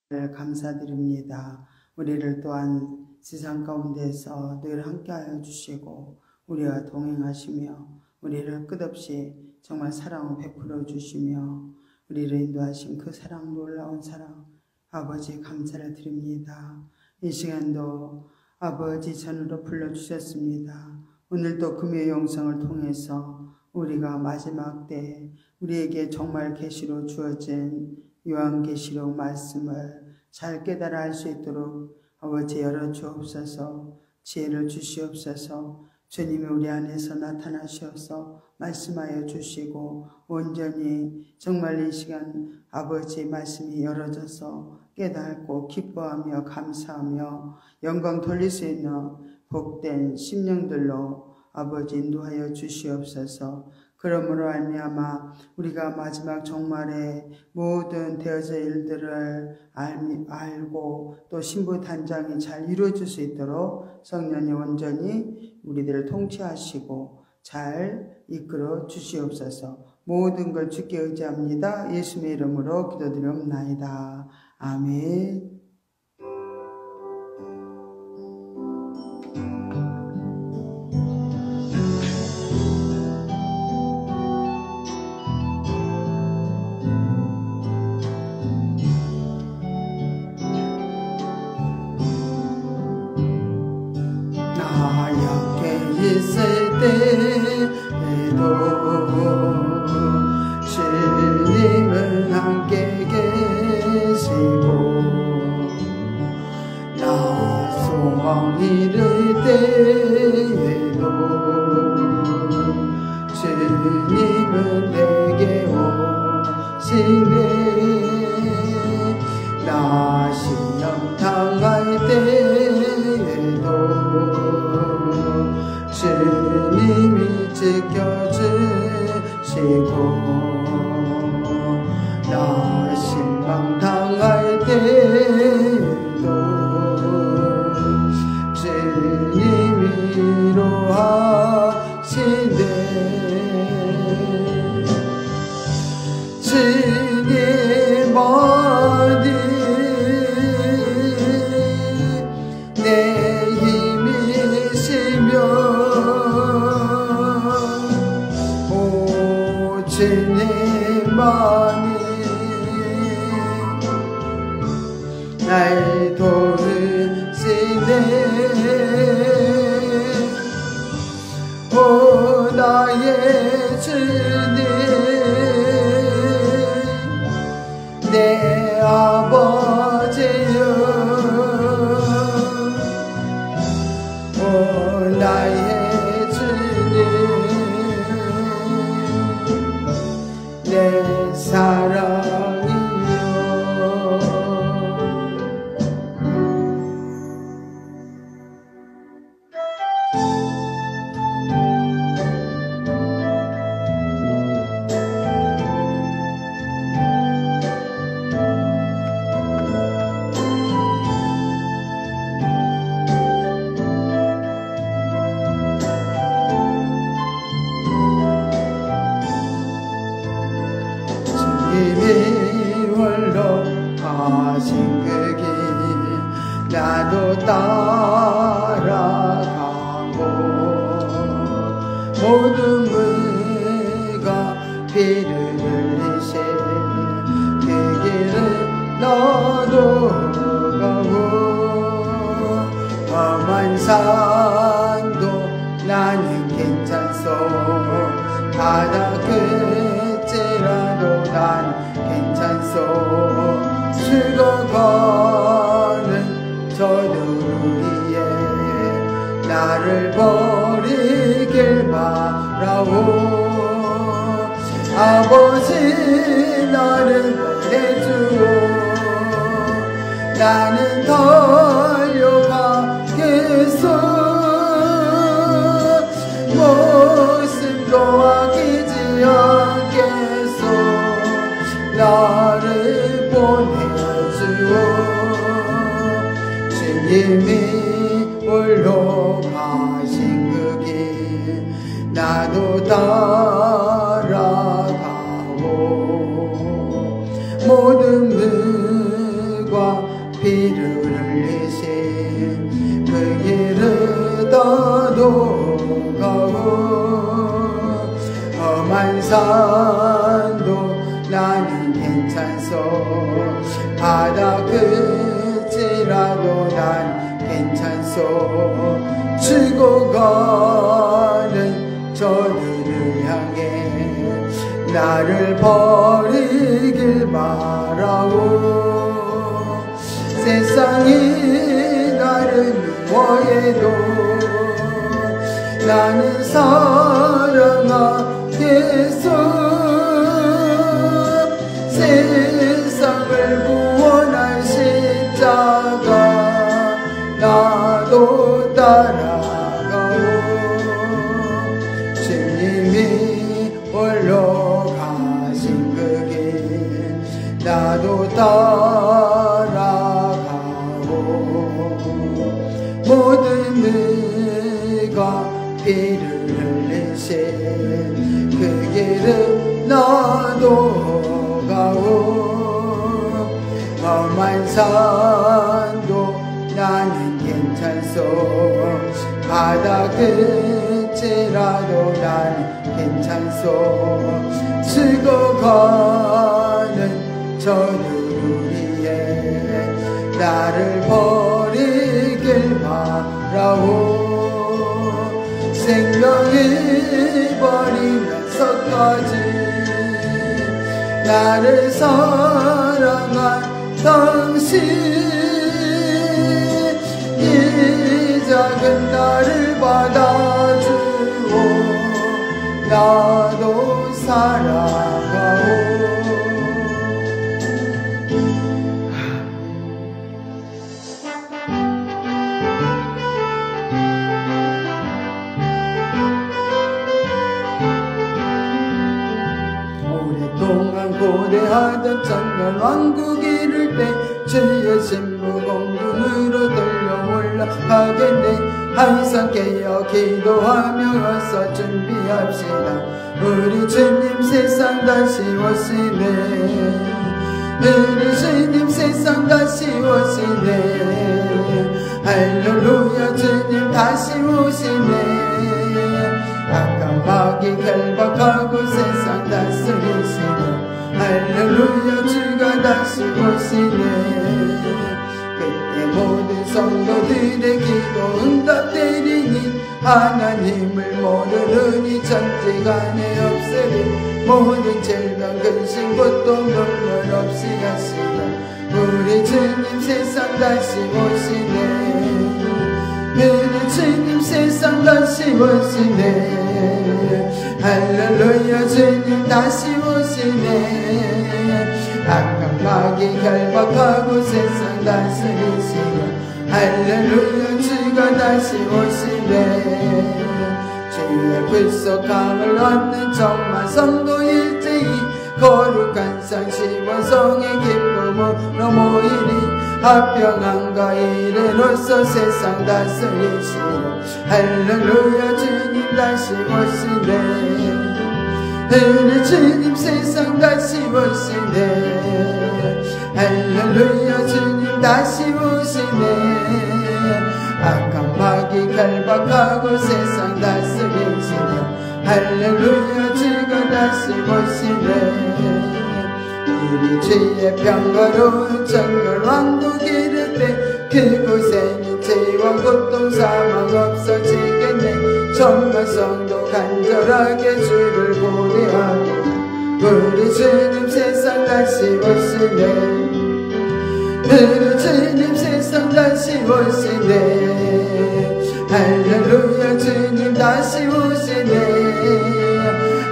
감사드립니다. 우리를 또한 세상 가운데서 늘 함께하여 주시고 우리와 동행하시며 우리를 끝없이 정말 사랑을 베풀어 주시며 우리를 인도하신 그 사랑, 놀라운 사랑, 아버지 감사를 드립니다. 이 시간도 아버지 전으로 불러주셨습니다. 오늘도 금요일 영상을 통해서 우리가 마지막 때 우리에게 정말 계시로 주어진 요한계시록 말씀을 잘 깨달아 할 수 있도록 아버지 열어주옵소서. 지혜를 주시옵소서. 주님이 우리 안에서 나타나셔서 말씀하여 주시고 온전히 정말 이 시간 아버지 말씀이 열어져서 깨닫고 기뻐하며 감사하며 영광 돌릴 수 있는 복된 심령들로 아버지 인도하여 주시옵소서. 그러므로 말미암아 우리가 마지막 종말의 모든 되어질 일들을 알고 또 신부단장이 잘 이루어질 수 있도록 성령이 온전히 우리들을 통치하시고 잘 이끌어 주시옵소서. 모든 걸 주께 의지합니다. 예수님의 이름으로 기도드리옵나이다. 아멘. 있을 때에도 주님은 함께 계시고 나 소망 잃을 때에도 주님은 내게 오시네 나 시험 당할 때에도 주님이 지켜주시고 나 실망당할 때도 주님이 위로하시네 주님 어디 내 힘이시며 주님만이 날 도우시네 오 나의 주님 내 아버지여 오 나의 주님 내 사랑이요 주님이 홀로 가신 그 길 나도 따라가고 모든 물과 피를 흘리신 그 길을 너도 가고 험한 산도 나는 괜찮소 바다 끝이라도 난 괜찮소 죽어가는 저들 위에 나를 버리길 바라오 아버지 나를 보내주오 나는 달려가겠소 모습도 아끼지 않겠소 나를 보내주오 주님이 홀로 가신 그 길 나도 따라가고 모든 물과 산도 나는 괜찮소 바다 끝이라도 난 괜찮소 죽어가는 저들을 향해 나를 버리길 바라오 세상이 나를 미워해도 나는 사랑하겠소 세상을 구원할 십자가 나도 따라가오 주님이 홀로 가신 그 길 나도 따라가오 모든 네가 피를 흘리신 그 길을 나도 가오 험한 산도 나는 괜찮소 바다 끝이라도 난 괜찮소 죽어가는 저들 위에 나를 버리길 바라오 생명이 버리면서까지 나를 사랑한 당신 이 작은 나를 받아주오 나도 살아가오 오랫동안 고대하던 천년 왕국 이룰 때 주의 신부 공중으로 들려올라 가겠네 항상 깨어 기도하며 어서 준비합시다 우리 주님 세상 다시 오시네 우리 주님 세상 다시 오시네 할렐루야 주님 다시 오시네 악한 결박하고 세상 다스리시네 할렐루야 주가 다시 오시네 그때 모든 성도들의 기도 응답되리니 하나님을 모르느니 천지간에 없으리 모든 질병 근심 고통 눈물 없이 하시네 우리 주님 세상 다시 오시네 우리 주님 세상 다시 오시네 할렐루야 주님 다시 오시네 악한 마귀 결박하고 세상 다스리시네 할렐루야 주가 다시 오시네 주의 불속함을 얻는 정말 성도일지이 거룩한 상시원성의 기쁨으로 모이니 합평함과 이래로서 세상 다스리시오 할렐루야 주님 다시 오시네 우리 주님 세상 다시 오시네 할렐루야 주님 다시 오시네 악한 마귀 결박하고 세상 다스리시네 할렐루야 주가 다시 오시네 우리 주의 평화로운 정글 왕국 이를 때 그곳에는 죄와 고통 사망 없어지겠네 정말 성도 간절하게 주를 고대하고 우리 주님 세상 다시 오시네 우리 주님 세상 다시 오시네 할렐루야 주님 다시 오시네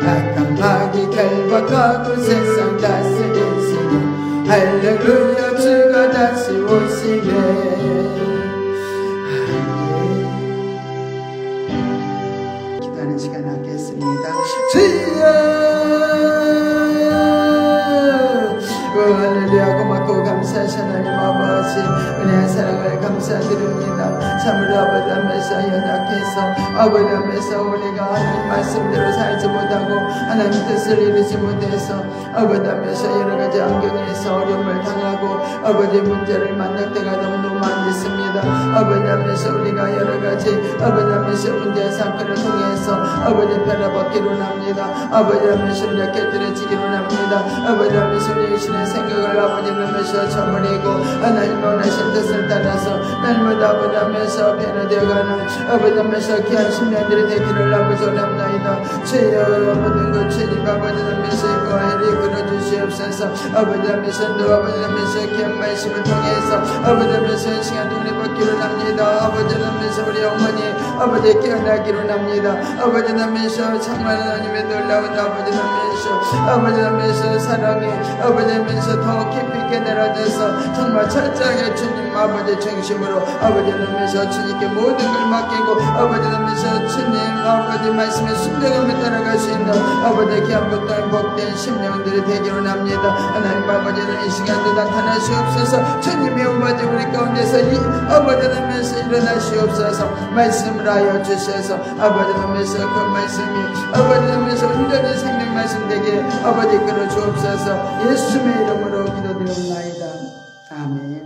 악한 마귀 결박하고 세상 다스리시네 할렐루야 주가 다시 오시네 기도하는 시간 갖겠습니다 주여 할렐루야 고맙고 감사하신 하나님 아버지 은혜의 사랑을 감사드립니다. 참으로 아버지 앞에서 연약해서 아버지 앞에서 우리가 하나님 말씀대로 살지 못하고 하나님 뜻을 이루지 못해서 아버지 앞에서 여러가지 환경에서 어려움을 당하고 아버지 문제를 만날 때가 너무너무 많이 있습니다. 아버지 앞에서 우리가 여러가지 아버지 앞에서 문제 사건을 통해서 아버지 변화받기로 합니다. 아버지 앞에서 우리가 깨뜨려지기로 합니다. 아버지 앞에서 우리 신의 생각을 아버지 앞에서 저버리고 하나님 원하신 뜻을 따라서 날마다 아버지 앞에서 변화되어가는 아버지 앞에서 귀한 10년들이 되기를 아버지 원합니다. 주여 모든 것 주님 아버지 앞에서 인과를 이끌어 주시옵소서. 아버지 앞에서 또 아버지 앞에서 귀한 말씀을 통해서 아버지 앞에서 시간 우리 받기로 합니다. 아버지 앞에서 우리 어머니 아버지 깨어나기로 합니다. 아버지 앞에서 정말 하나님의 놀라운 아버지 앞에서 사랑해 아버지 앞에서 더 깊이 깨달아져서 정말 철저하게 주님 아버지 중심으로 아버지 앞에서 주님께 모든 걸 맡기고 아버지 앞에서 주님 아버지 말씀에 순종하며 따라갈 수 있는 아버지 귀한 복된 복된 심령들이 되기로 합니다. 하나님 아버지는 이 시간도 나타나시옵소서. 주님의 아버지 우리 가운데서 이 아버지 앞에서 일어나시옵소서. 말씀을 하여 주셔서 아버지 앞에서 그 말씀이 아버지 앞에서 온전히 생명 말씀 되게 아버지 이끌어 주옵소서. 예수의 이름으로 기도드립니다. 아멘.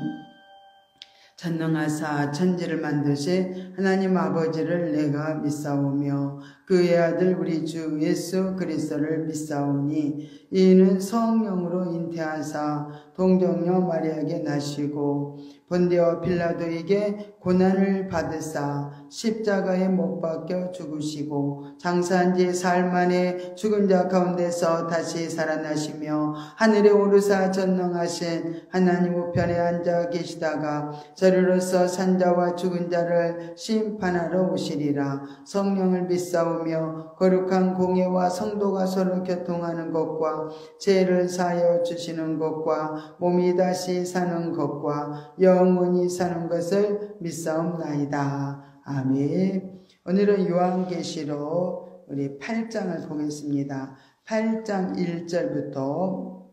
전능하사 천지를 만드신 하나님 아버지를 내가 믿사오며 그의 아들 우리 주 예수 그리스도를 믿사오니 이는 성령으로 잉태하사 동정녀 마리아에게 나시고 본디오 빌라도에게 고난을 받으사 십자가에 못 박혀 죽으시고 장사한 지 사흘 만에 죽은 자 가운데서 다시 살아나시며 하늘에 오르사 전능하신 하나님 우편에 앉아 계시다가 저리로서 산자와 죽은 자를 심판하러 오시리라. 성령을 믿사오며 거룩한 공예와 성도가 서로 교통하는 것과 죄를 사하여 주시는 것과 몸이 다시 사는 것과 영원히 사는 것을 믿사옵나이다. 아멘. 오늘은 요한계시록 우리 8장을 보겠습니다. 8장 1절부터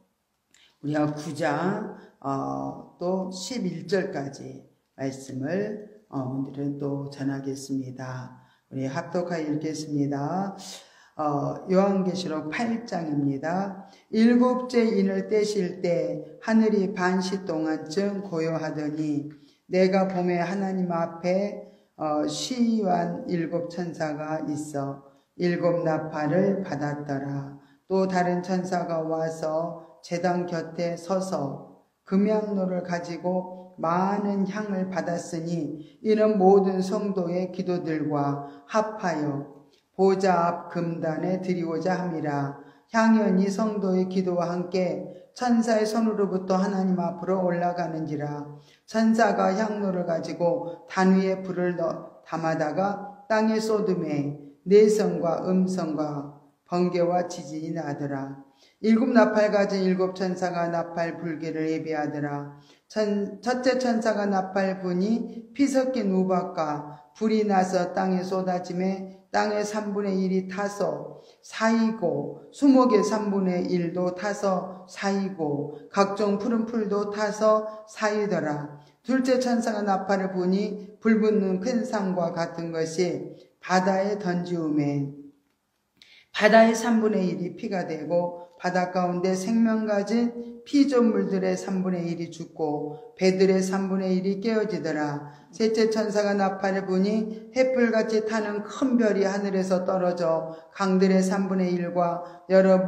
우리가 9장 또 11절까지 말씀을 오늘은 또 전하겠습니다. 우리 합독하여 읽겠습니다. 요한계시록 8장입니다. 일곱째 인을 떼실 때 하늘이 반시 동안쯤 고요하더니 내가 봄에 하나님 앞에 시위한 일곱 천사가 있어 일곱 나팔을 받았더라. 또 다른 천사가 와서 제단 곁에 서서 금향로를 가지고 많은 향을 받았으니 이는 모든 성도의 기도들과 합하여 보좌 앞 금단에 드리고자 함이라. 향연이 성도의 기도와 함께 천사의 손으로부터 하나님 앞으로 올라가는지라. 천사가 향로를 가지고 단 위에 불을 담아다가 땅에 쏟음에 내성과 음성과 번개와 지진이 나더라. 일곱 나팔 가진 일곱 천사가 나팔 불기를 예비하더라. 첫째 천사가 나팔 부니 피 섞인 우박과 불이 나서 땅에 쏟아짐에 땅의 3분의 1이 타서 사이고 수목의 3분의 1도 타서 사이고 각종 푸른 풀도 타서 사이더라. 둘째 천사가 나팔을 부니 불붙는 큰 산과 같은 것이 바다에 던지우매 바다의 3분의 1이 피가 되고 바다 가운데 생명 가진 피조물들의 3분의 1이 죽고 배들의 3분의 1이 깨어지더라. 셋째 천사가 나팔을 부니 횃불같이 타는 큰 별이 하늘에서 떨어져 강들의 3분의 1과 여러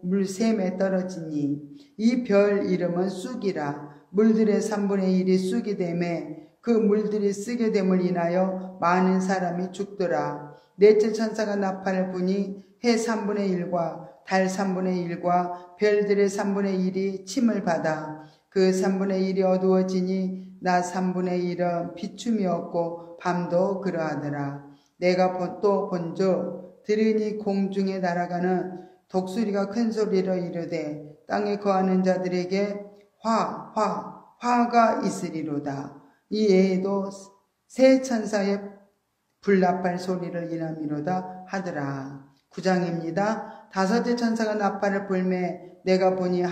물샘에 떨어지니 이 별 이름은 쑥이라. 물들의 3분의 1이 쑥이 되매 그 물들이 쓰게 됨을 인하여 많은 사람이 죽더라. 넷째 천사가 나팔을 부니 해 3분의 1과 달 3분의 1과 별들의 3분의 1이 침을 받아 그 3분의 1이 어두워지니 낮 3분의 1은 비춤이 없고 밤도 그러하더라. 내가 또 본즉 들으니 공중에 날아가는 독수리가 큰 소리로 이르되 땅에 거하는 자들에게 화가 있으리로다. 이 외에도 세 천사의 불나팔 소리를 인함이로다 하더라. 9장입니다. 다섯째 천사가 나팔을 불매 내가 보니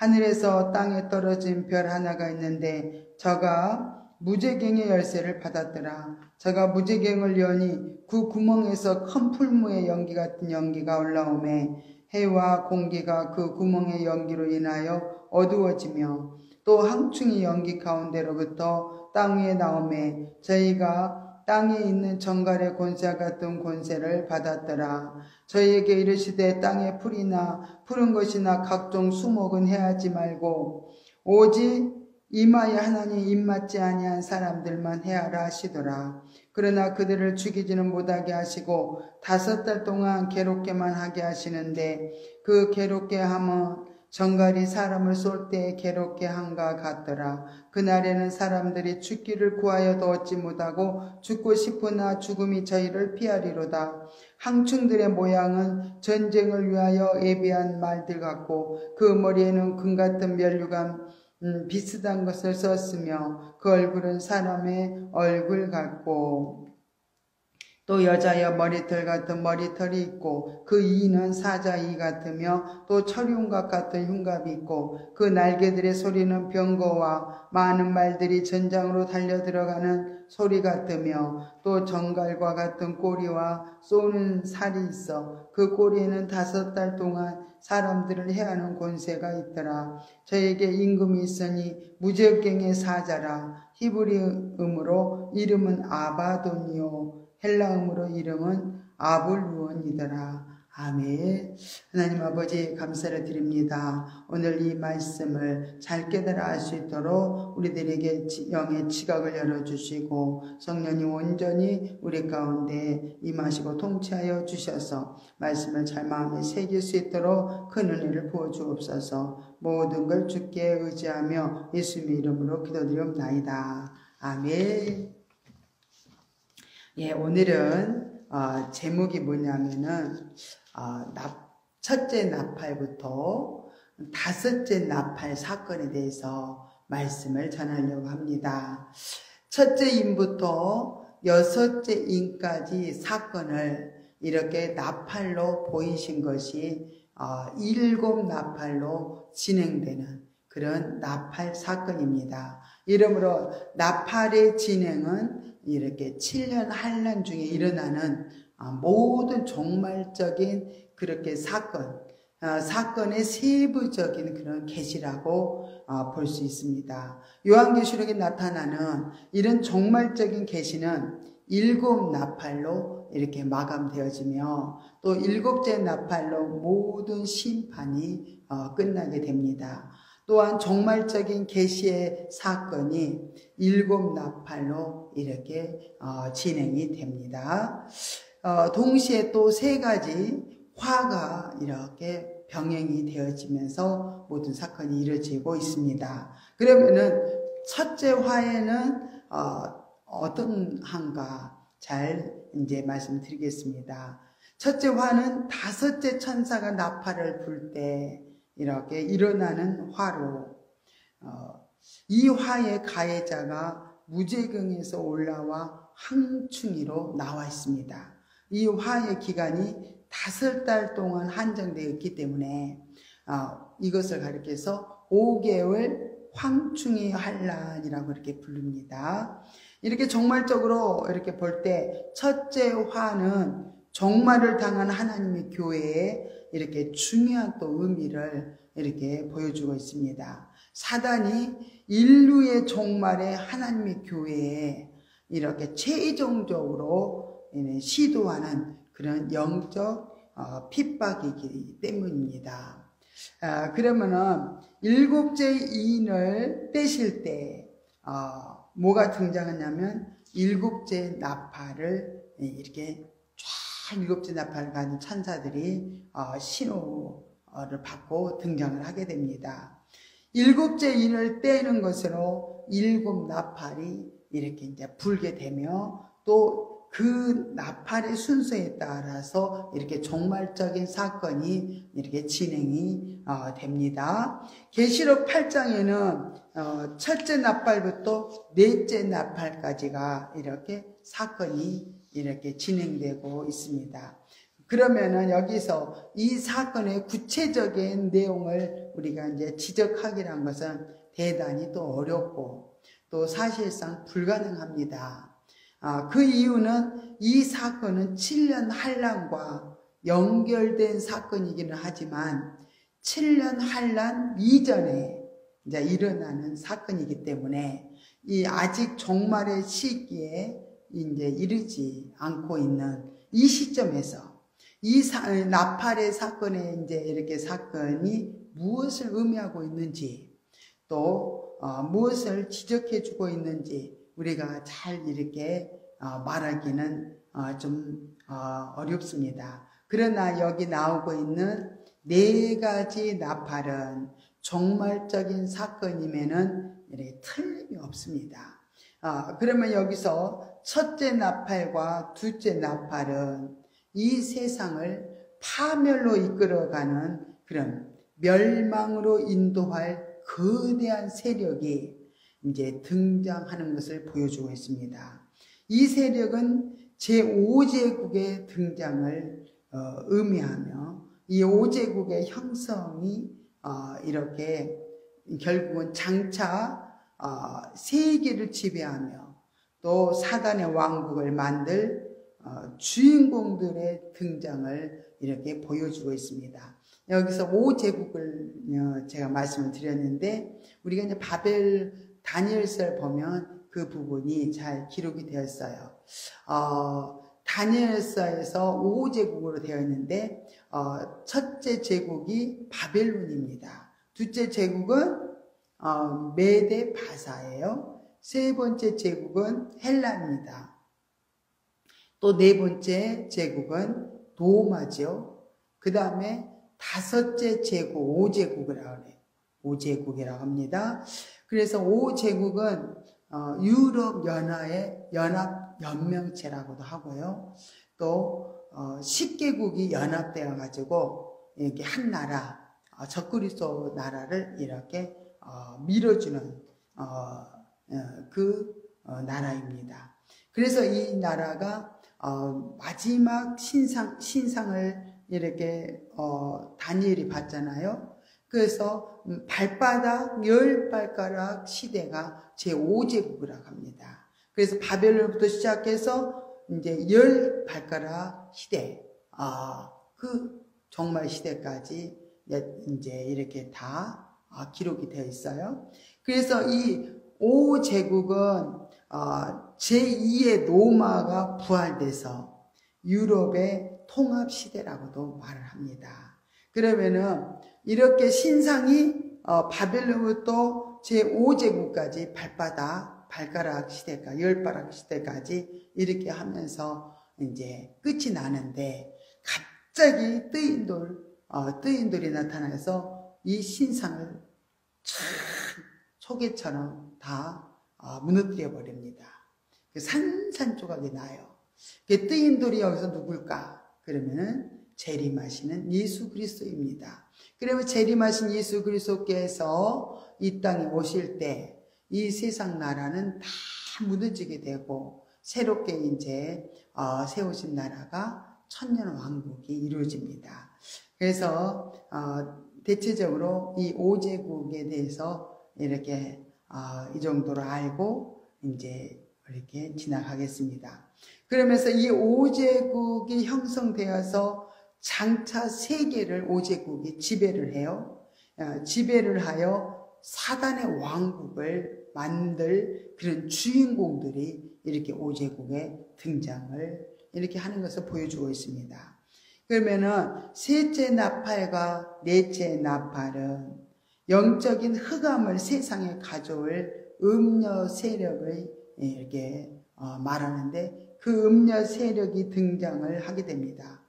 하늘에서 땅에 떨어진 별 하나가 있는데 저가 무제경의 열쇠를 받았더라. 저가 무제경을 여니 그 구멍에서 큰 풀무의 연기 같은 연기가 올라오매 해와 공기가 그 구멍의 연기로 인하여 어두워지며 또 항충이 연기 가운데로부터 땅 위에 나오매 저희가 땅에 있는 정갈의 권세 같은 권세를 받았더라. 저희에게 이르시되 땅에 풀이나 푸른 것이나 각종 수목은 해하지 말고 오직 이마에 하나님 입맞지 아니한 사람들만 해하라 하시더라. 그러나 그들을 죽이지는 못하게 하시고 5달 동안 괴롭게만 하게 하시는데 그 괴롭게 함은 정갈이 사람을 쏠 때 괴롭게 한가 같더라. 그날에는 사람들이 죽기를 구하여도 얻지 못하고 죽고 싶으나 죽음이 저희를 피하리로다. 항충들의 모양은 전쟁을 위하여 예비한 말들 같고 그 머리에는 금 같은 면류관 비슷한 것을 썼으며 그 얼굴은 사람의 얼굴 같고 또 여자여 머리털 같은 머리털이 있고 그 이는 사자 이 같으며 또 철흉갑 같은 흉갑이 있고 그 날개들의 소리는 병거와 많은 말들이 전장으로 달려들어가는 소리 같으며 또 정갈과 같은 꼬리와 쏘는 살이 있어 그 꼬리에는 5달 동안 사람들을 해하는 권세가 있더라. 저에게 임금이 있으니 무제경의 사자라. 히브리음으로 이름은 아바돈이요 헬라음으로 이름은 아볼루온이더라. 아멘. 하나님 아버지 감사를 드립니다. 오늘 이 말씀을 잘 깨달아 알 수 있도록 우리들에게 영의 지각을 열어주시고 성령이 온전히 우리 가운데 임하시고 통치하여 주셔서 말씀을 잘 마음에 새길 수 있도록 큰 은혜를 부어주옵소서. 모든 걸 주께 의지하며 예수님의 이름으로 기도드리옵나이다. 아멘. 예, 오늘은 제목이 뭐냐면은 첫째 나팔부터 5째 나팔 사건에 대해서 말씀을 전하려고 합니다. 첫째 인부터 6째 인까지 사건을 이렇게 나팔로 보이신 것이 7 나팔로 진행되는 그런 나팔 사건입니다. 이러므로 나팔의 진행은 이렇게 7년 환란 중에 일어나는 모든 종말적인 그렇게 사건의 세부적인 그런 계시라고 볼 수 있습니다. 요한계시록에 나타나는 이런 종말적인 계시는 7 나팔로 이렇게 마감되어지며 또 7째 나팔로 모든 심판이 끝나게 됩니다. 또한 종말적인 계시의 사건이 7 나팔로 이렇게 진행이 됩니다. 동시에 또 3가지 화가 이렇게 병행이 되어지면서 모든 사건이 이루어지고 있습니다. 그러면은 첫째 화에는 어떤 한가 잘 이제 말씀드리겠습니다. 첫째 화는 5째 천사가 나팔을 불 때 이렇게 일어나는 화로 이 화의 가해자가 무제경에서 올라와 항충이로 나와 있습니다. 이 화의 기간이 5달 동안 한정되었기 때문에 이것을 가리켜서 5개월 황충이 환란이라고 이렇게 부릅니다. 이렇게 종말적으로 이렇게 볼 때 첫째 화는 종말을 당한 하나님의 교회에 이렇게 중요한 또 의미를 이렇게 보여주고 있습니다. 사단이 인류의 종말에 하나님의 교회에 이렇게 최종적으로 시도하는 그런 영적 핍박이기 때문입니다. 그러면은 7째 인을 떼실 때 뭐가 등장하냐면 7째 나팔을 이렇게 쫙 7째 나팔을 가는 천사들이 신호를 받고 등장을 하게 됩니다. 7째 인을 떼는 것으로 7 나팔이 이렇게 이제 불게 되며 또 그 나팔의 순서에 따라서 이렇게 종말적인 사건이 이렇게 진행이 됩니다. 계시록 8장에는 첫째 나팔부터 넷째 나팔까지가 이렇게 사건이 이렇게 진행되고 있습니다. 그러면은 여기서 이 사건의 구체적인 내용을 우리가 이제 지적하기란 것은 대단히 또 어렵고 또 사실상 불가능합니다. 그 이유는 이 사건은 7년 환란과 연결된 사건이기는 하지만 7년 환란 이전에 이제 일어나는 사건이기 때문에 이 아직 종말의 시기에 이제 이르지 않고 있는 이 시점에서 이 나팔의 사건에 이제 이렇게 사건이 무엇을 의미하고 있는지 또 무엇을 지적해주고 있는지 우리가 잘 이렇게 말하기는 좀 어렵습니다. 그러나 여기 나오고 있는 4가지 나팔은 종말적인 사건임에는 틀림이 없습니다. 그러면 여기서 첫째 나팔과 둘째 나팔은 이 세상을 파멸로 이끌어가는 그런 멸망으로 인도할 거대한 세력이 이제 등장하는 것을 보여주고 있습니다. 이 세력은 제5제국의 등장을 의미하며 이 5제국의 형성이 이렇게 결국은 장차 세계를 지배하며 또 사단의 왕국을 만들 주인공들의 등장을 이렇게 보여주고 있습니다. 여기서 5제국을 제가 말씀을 드렸는데 우리가 이제 바벨 다니엘서를 보면 그 부분이 잘 기록이 되었어요. 다니엘서에서 5제국으로 되어 있는데 첫째 제국이 바벨론입니다. 둘째 제국은 메데 바사예요. 세 번째 제국은 헬라입니다. 또 네 번째 제국은 로마죠. 그 다음에 다섯째 제국 5제국이라고 해요. 5제국이라고 합니다. 그래서 5제국은 유럽 연합의 연합연명체라고도 하고요. 또 10개국이 연합되어 가지고 이렇게 한 나라, 적그리스도 나라를 이렇게 밀어주는 그 나라입니다. 그래서 이 나라가 마지막 신상을 이렇게 다니엘이 봤잖아요. 그래서 발바닥 10발가락 시대가 제5제국이라고 합니다. 그래서 바벨론부터 시작해서 이제 10발가락 시대, 그 종말 시대까지 이제 이렇게 다 기록이 되어 있어요. 그래서 이 5제국은 제2의 로마가 부활돼서 유럽의 통합시대라고도 말을 합니다. 그러면은 이렇게 신상이 바벨론부터 제5제국까지 발가락 시대까지 10발가락 시대까지 이렇게 하면서 이제 끝이 나는데 갑자기 뜨인돌이 나타나서 이 신상을 초계처럼 다 무너뜨려 버립니다. 산산조각이 나요. 뜨인돌이 여기서 누굴까? 그러면은 재림하시는 예수 그리스도입니다. 그러면 재림하신 예수 그리스도께서 이 땅에 오실 때 이 세상 나라는 다 무너지게 되고 새롭게 이제 세우신 나라가 천년 왕국이 이루어집니다. 그래서 대체적으로 이 5제국에 대해서 이렇게 이 정도로 알고 이제 이렇게 지나가겠습니다. 그러면서 이 5제국이 형성되어서 장차 세계를 5제국이 지배를 해요. 지배를 하여 사단의 왕국을 만들 그런 주인공들이 이렇게 5제국에 등장을 이렇게 하는 것을 보여주고 있습니다. 그러면은 셋째 나팔과 넷째 나팔은 영적인 흑암을 세상에 가져올 음녀 세력을 이렇게 말하는데 그 음녀 세력이 등장을 하게 됩니다.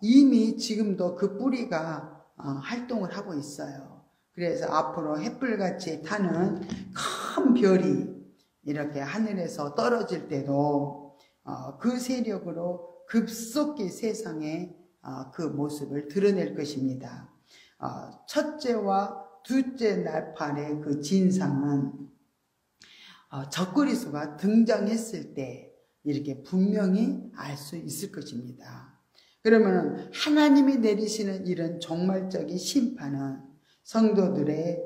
이미 지금도 그 뿌리가 활동을 하고 있어요. 그래서 앞으로 햇불같이 타는 큰 별이 이렇게 하늘에서 떨어질 때도 그 세력으로 급속히 세상에 그 모습을 드러낼 것입니다. 첫째와 둘째 나팔의 그 진상은 적그리스도가 등장했을 때 이렇게 분명히 알 수 있을 것입니다. 그러면 하나님이 내리시는 이런 종말적인 심판은 성도들의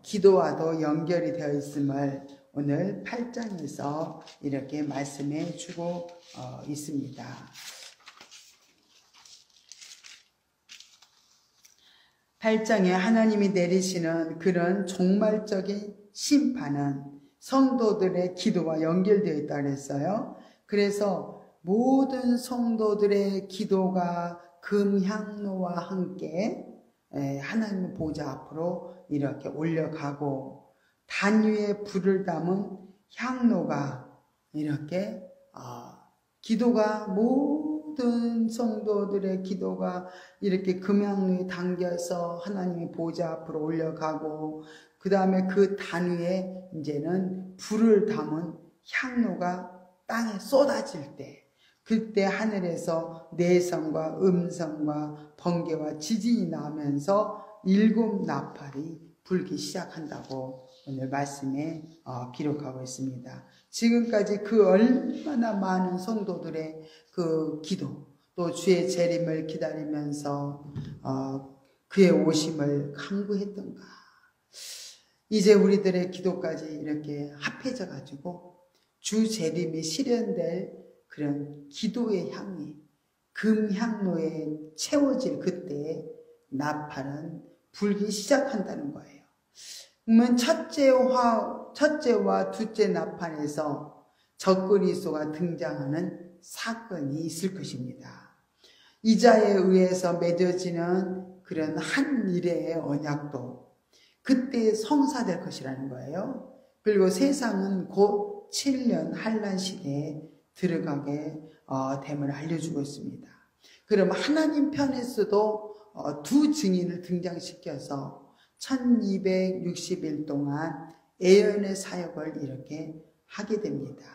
기도와도 연결이 되어 있음을 오늘 8장에서 이렇게 말씀해 주고 있습니다. 8장에 하나님이 내리시는 그런 종말적인 심판은 성도들의 기도와 연결되어 있다고 그랬어요. 그래서 모든 성도들의 기도가 금향로와 함께 하나님의 보좌 앞으로 이렇게 올려가고 단 위에 불을 담은 향로가 이렇게 기도가 모든 성도들의 기도가 이렇게 금향로에 담겨서 하나님의 보좌 앞으로 올려가고 그 다음에 그 단 위에 이제는 불을 담은 향로가 땅에 쏟아질 때 그때 하늘에서 내성과 음성과 번개와 지진이 나면서 7 나팔이 불기 시작한다고 오늘 말씀에 기록하고 있습니다. 지금까지 그 얼마나 많은 성도들의 그 기도 또 주의 재림을 기다리면서 그의 오심을 간구했던가. 이제 우리들의 기도까지 이렇게 합해져 가지고 주 재림이 실현될 그런 기도의 향이 금향로에 채워질 그때 나팔은 불기 시작한다는 거예요. 그러면 첫째와 둘째 나팔에서 적그리스도가 등장하는 사건이 있을 것입니다. 이자에 의해서 맺어지는 그런 한 일의 언약도 그때 성사될 것이라는 거예요. 그리고 세상은 곧 7년 환란 시대에 들어가게 됨을 알려주고 있습니다. 그럼 하나님 편에서도 두 증인을 등장시켜서 1260일 동안 예언의 사역을 이렇게 하게 됩니다.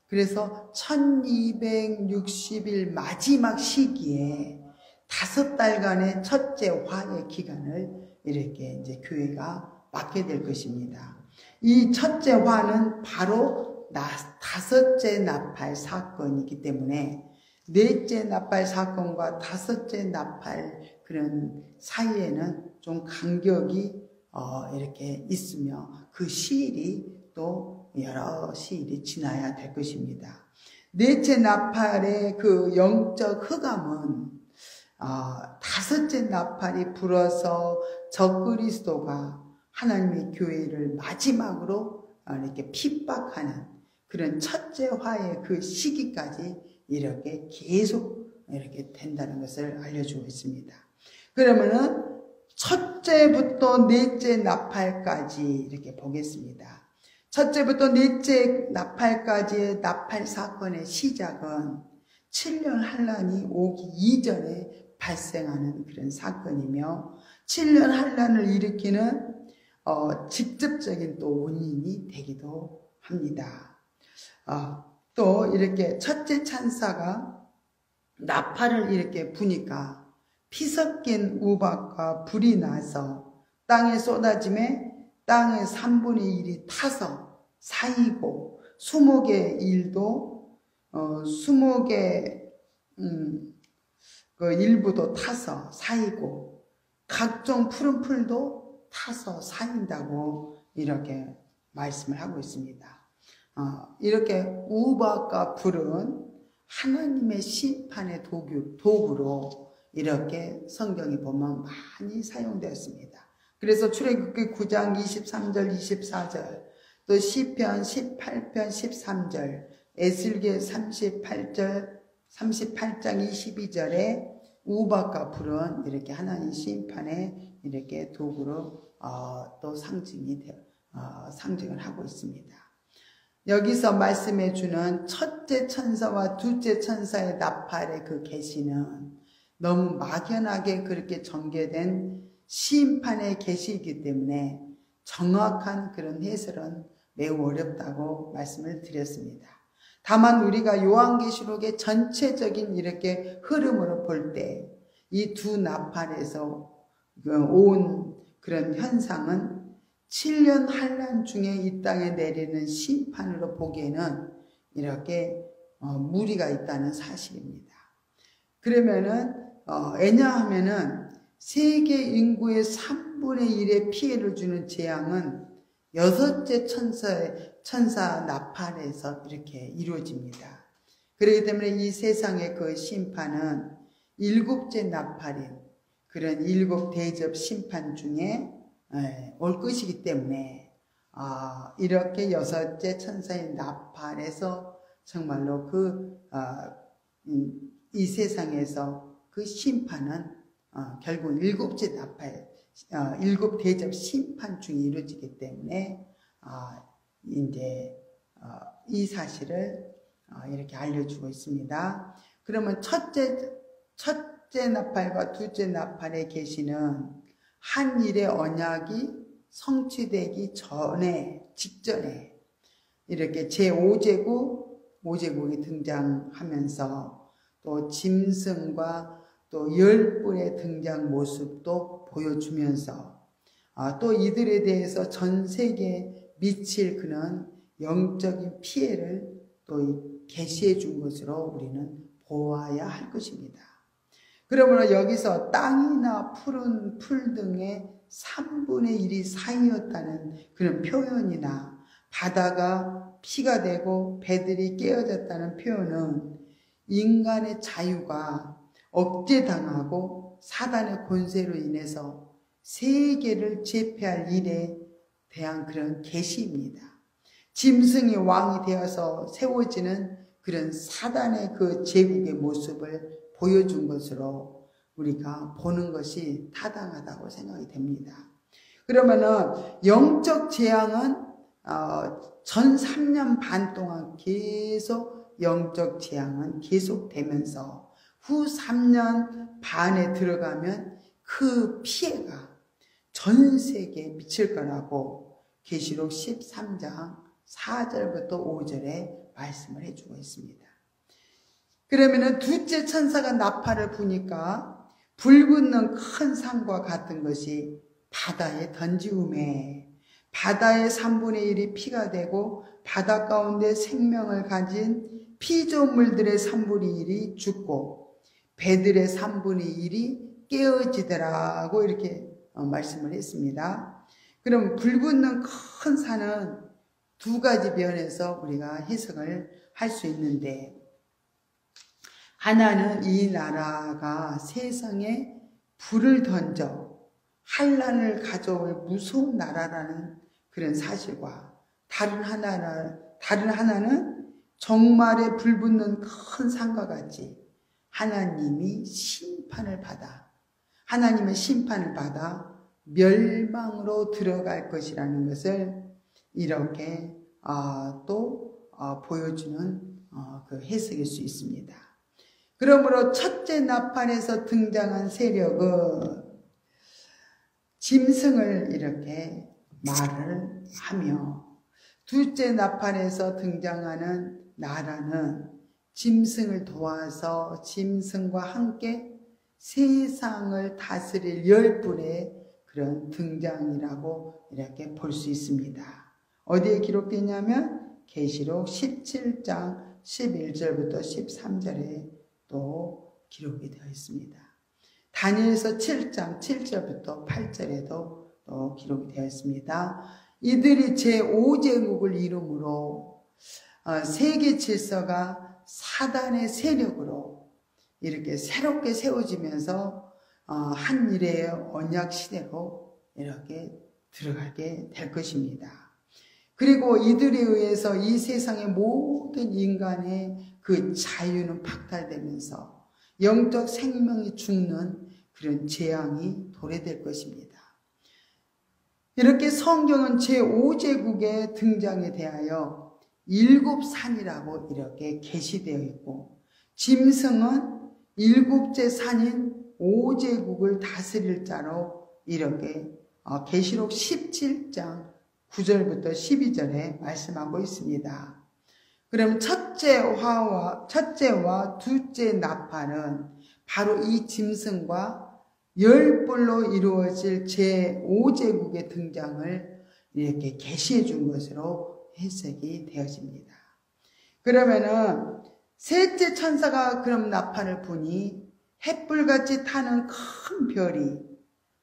그래서 1260일 마지막 시기에 5달간의 첫째 화의 기간을 이렇게 이제 교회가 맡게 될 것입니다. 이 첫째 화는 바로 5째 나팔 사건이기 때문에 넷째 나팔 사건과 5째 나팔 그런 사이에는 좀 간격이 이렇게 있으며 그 시일이 또 여러 시일이 지나야 될 것입니다. 넷째 나팔의 그 영적 흑암은 5째 나팔이 불어서 적그리스도가 하나님의 교회를 마지막으로 이렇게 핍박하는 그런 첫째 화의 그 시기까지 이렇게 계속 이렇게 된다는 것을 알려주고 있습니다. 그러면은 첫째부터 넷째 나팔까지 이렇게 보겠습니다. 첫째부터 넷째 나팔까지의 나팔 사건의 시작은 7년 환란이 오기 이전에 발생하는 그런 사건이며 7년 환란을 일으키는 직접적인 또 원인이 되기도 합니다. 또 이렇게 첫째 천사가 나팔을 이렇게 부니까 피 섞인 우박과 불이 나서 땅에 쏟아짐에 땅의 3분의 1이 타서 사이고 수목의 일도 수목의 그 일부도 타서 사이고 각종 푸른 풀도 타서 사인다고 이렇게 말씀을 하고 있습니다. 이렇게 우박과 불은 하나님의 심판의 도구로 이렇게 성경에 보면 많이 사용되었습니다. 그래서 출애굽기 9장 23절 24절 또 시편 18편 13절 에스겔 38장 22절에 우박과 불은 이렇게 하나님 심판의 이렇게 도구로 또 상징을 하고 있습니다. 여기서 말씀해 주는 첫째 천사와 둘째 천사의 나팔의 그 계시는 너무 막연하게 그렇게 전개된 심판의 계시이기 때문에 정확한 그런 해설은 매우 어렵다고 말씀을 드렸습니다. 다만 우리가 요한계시록의 전체적인 이렇게 흐름으로 볼 때 이 두 나팔에서 온 그런 현상은 7년 환란 중에 이 땅에 내리는 심판으로 보기에는 이렇게 무리가 있다는 사실입니다. 그러면은 왜냐하면은 세계 인구의 3분의 1의 피해를 주는 재앙은 여섯째 천사 나팔에서 이렇게 이루어집니다. 그렇기 때문에 이 세상의 그 심판은 일곱째 나팔인 그런 일곱 대접 심판 중에 올 것이기 때문에 이렇게 여섯째 천사의 나팔에서 정말로 이 세상에서 그 심판은 결국 일곱째 나팔, 일곱 대접 심판 중에 이루어지기 때문에 이제 이 사실을 이렇게 알려주고 있습니다. 그러면 첫째 나팔과 둘째 나팔의 계시는 한 일의 언약이 성취되기 직전에 이렇게 제5제국이 등장하면서 또 짐승과 또 10뿔의 등장 모습도 보여주면서 또 이들에 대해서 전 세계에 미칠 그런 영적인 피해를 또 계시해 준 것으로 우리는 보아야 할 것입니다. 그러므로 여기서 땅이나 푸른 풀 등의 3분의 1이 사이였다는 그런 표현이나 바다가 피가 되고 배들이 깨어졌다는 표현은 인간의 자유가 억제당하고 사단의 권세로 인해서 세계를 제패할 일에 대한 그런 계시입니다. 짐승이 왕이 되어서 세워지는 그런 사단의 그 제국의 모습을 보여준 것으로 우리가 보는 것이 타당하다고 생각이 됩니다. 그러면은 영적 재앙은 전 3년 반 동안 계속 영적 재앙은 계속되면서 후 3년 반에 들어가면 그 피해가 전 세계에 미칠 거라고 계시록 13장 4절부터 5절에 말씀을 해주고 있습니다. 그러면은 둘째 천사가 나팔을 부니까 불붙는 큰 산과 같은 것이 바다에 던지우매 바다의 3분의 1이 피가 되고 바다 가운데 생명을 가진 피조물들의 3분의 1이 죽고 배들의 3분의 1이 깨어지더라고 이렇게 말씀을 했습니다. 그럼 불붙는 큰 산은 두 가지 면에서 우리가 해석을 할 수 있는데 하나는 이 나라가 세상에 불을 던져 환난을 가져올 무서운 나라라는 그런 사실과 다른 하나는 정말에 불붙는 큰 산과 같이 하나님의 심판을 받아 멸망으로 들어갈 것이라는 것을 이렇게 또 보여주는 그 해석일 수 있습니다. 그러므로 첫째 나팔에서 등장한 세력은 짐승을 이렇게 말을 하며 둘째 나팔에서 등장하는 나라는 짐승을 도와서 짐승과 함께 세상을 다스릴 10뿔의 그런 등장이라고 이렇게 볼 수 있습니다. 어디에 기록되냐면 계시록 17장 11절부터 13절에 또 기록이 되어 있습니다. 다니엘서 7장 7절부터 8절에도 또 기록이 되어 있습니다. 이들이 제5제국을 이름으로 세계 질서가 사단의 세력으로 이렇게 새롭게 세워지면서 한 일의 언약 시대로 이렇게 들어가게 될 것입니다. 그리고 이들에 의해서 이 세상의 모든 인간의 그 자유는 박탈되면서 영적 생명이 죽는 그런 재앙이 도래될 것입니다. 이렇게 성경은 제5제국의 등장에 대하여 7산이라고 이렇게 계시되어 있고 짐승은 7째 산인 5제국을 다스릴 자로 이렇게 계시록 17장 9절부터 12절에 말씀하고 있습니다. 그럼 첫째와 둘째 나팔은 바로 이 짐승과 10뿔로 이루어질 제5제국의 등장을 이렇게 계시해 준 것으로 해석이 되어집니다. 그러면은 셋째 천사가 그럼 나팔을 부니 햇불같이 타는 큰 별이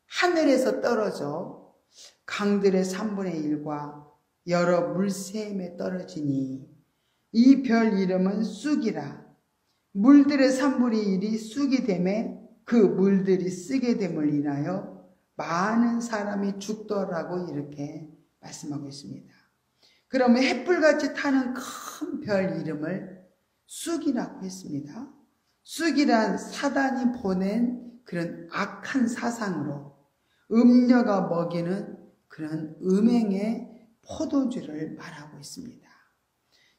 하늘에서 떨어져 강들의 3분의 1과 여러 물샘에 떨어지니 이 별 이름은 쑥이라. 물들의 3분의 1이 쑥이 되매 그 물들이 쓰게 됨을 인하여 많은 사람이 죽더라고 이렇게 말씀하고 있습니다. 그러면 햇불같이 타는 큰 별 이름을 쑥이라고 했습니다. 쑥이란 사단이 보낸 그런 악한 사상으로 음녀가 먹이는 그런 음행의 포도주를 말하고 있습니다.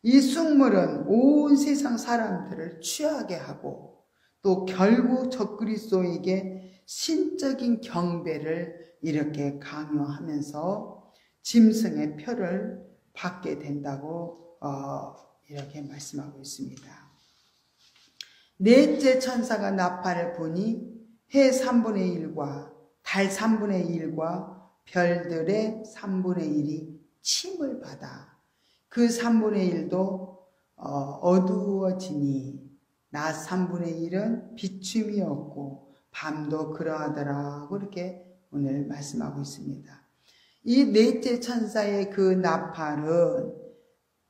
이 쑥물은 온 세상 사람들을 취하게 하고 또 결국 적그리스도에게 신적인 경배를 이렇게 강요하면서 짐승의 표를 받게 된다고 이렇게 말씀하고 있습니다. 넷째 천사가 나팔을 부니 해 3분의 1과 달 3분의 1과 별들의 3분의 1이 침을 받아 그 3분의 1도 어두워지니 낮 3분의 1은 비춤이 없고 밤도 그러하더라고 이렇게 오늘 말씀하고 있습니다. 이 넷째 천사의 그 나팔은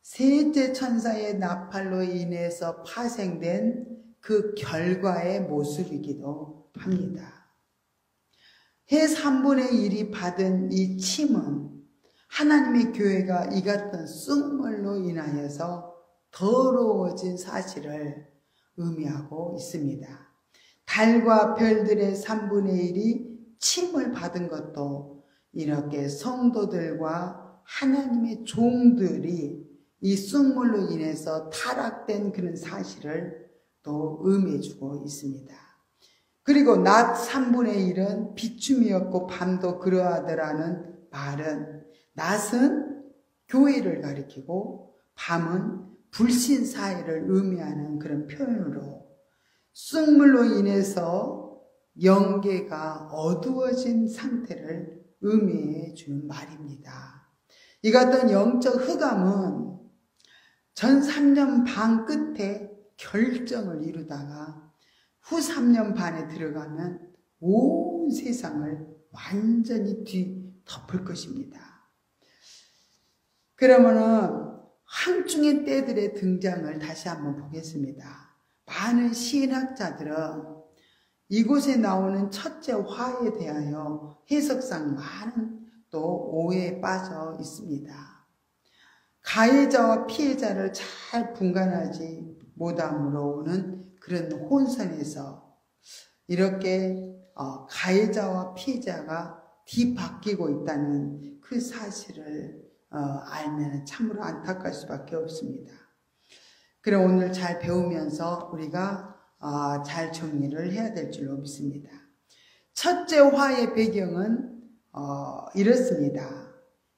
셋째 천사의 나팔로 인해서 파생된 그 결과의 모습이기도 합니다. 해 3분의 1이 받은 이 침은 하나님의 교회가 이 같은 쑥물로 인하여서 더러워진 사실을 의미하고 있습니다. 달과 별들의 3분의 1이 침을 받은 것도 이렇게 성도들과 하나님의 종들이 이 쑥물로 인해서 타락된 그런 사실을 또 의미해주고 있습니다. 그리고 낮 3분의 1은 비춤이었고 밤도 그러하더라는 말은 낮은 교회를 가리키고 밤은 불신 사회를 의미하는 그런 표현으로 쑥물로 인해서 영계가 어두워진 상태를 의미해 주는 말입니다. 이 같은 영적 흑암은 전 3년 반 끝에 결정을 이루다가 후 3년 반에 들어가면 온 세상을 완전히 뒤덮을 것입니다. 그러면은 한중의 때들의 등장을 다시 한번 보겠습니다. 많은 신학자들은 이곳에 나오는 첫째 화에 대하여 해석상 많은 또 오해에 빠져 있습니다. 가해자와 피해자를 잘 분간하지 못함으로 오는 그런 혼선에서 이렇게 가해자와 피해자가 뒤바뀌고 있다는 그 사실을 알면 참으로 안타까울 수밖에 없습니다. 그럼 오늘 잘 배우면서 우리가 잘 정리를 해야 될 줄로 믿습니다. 첫째 화의 배경은 이렇습니다.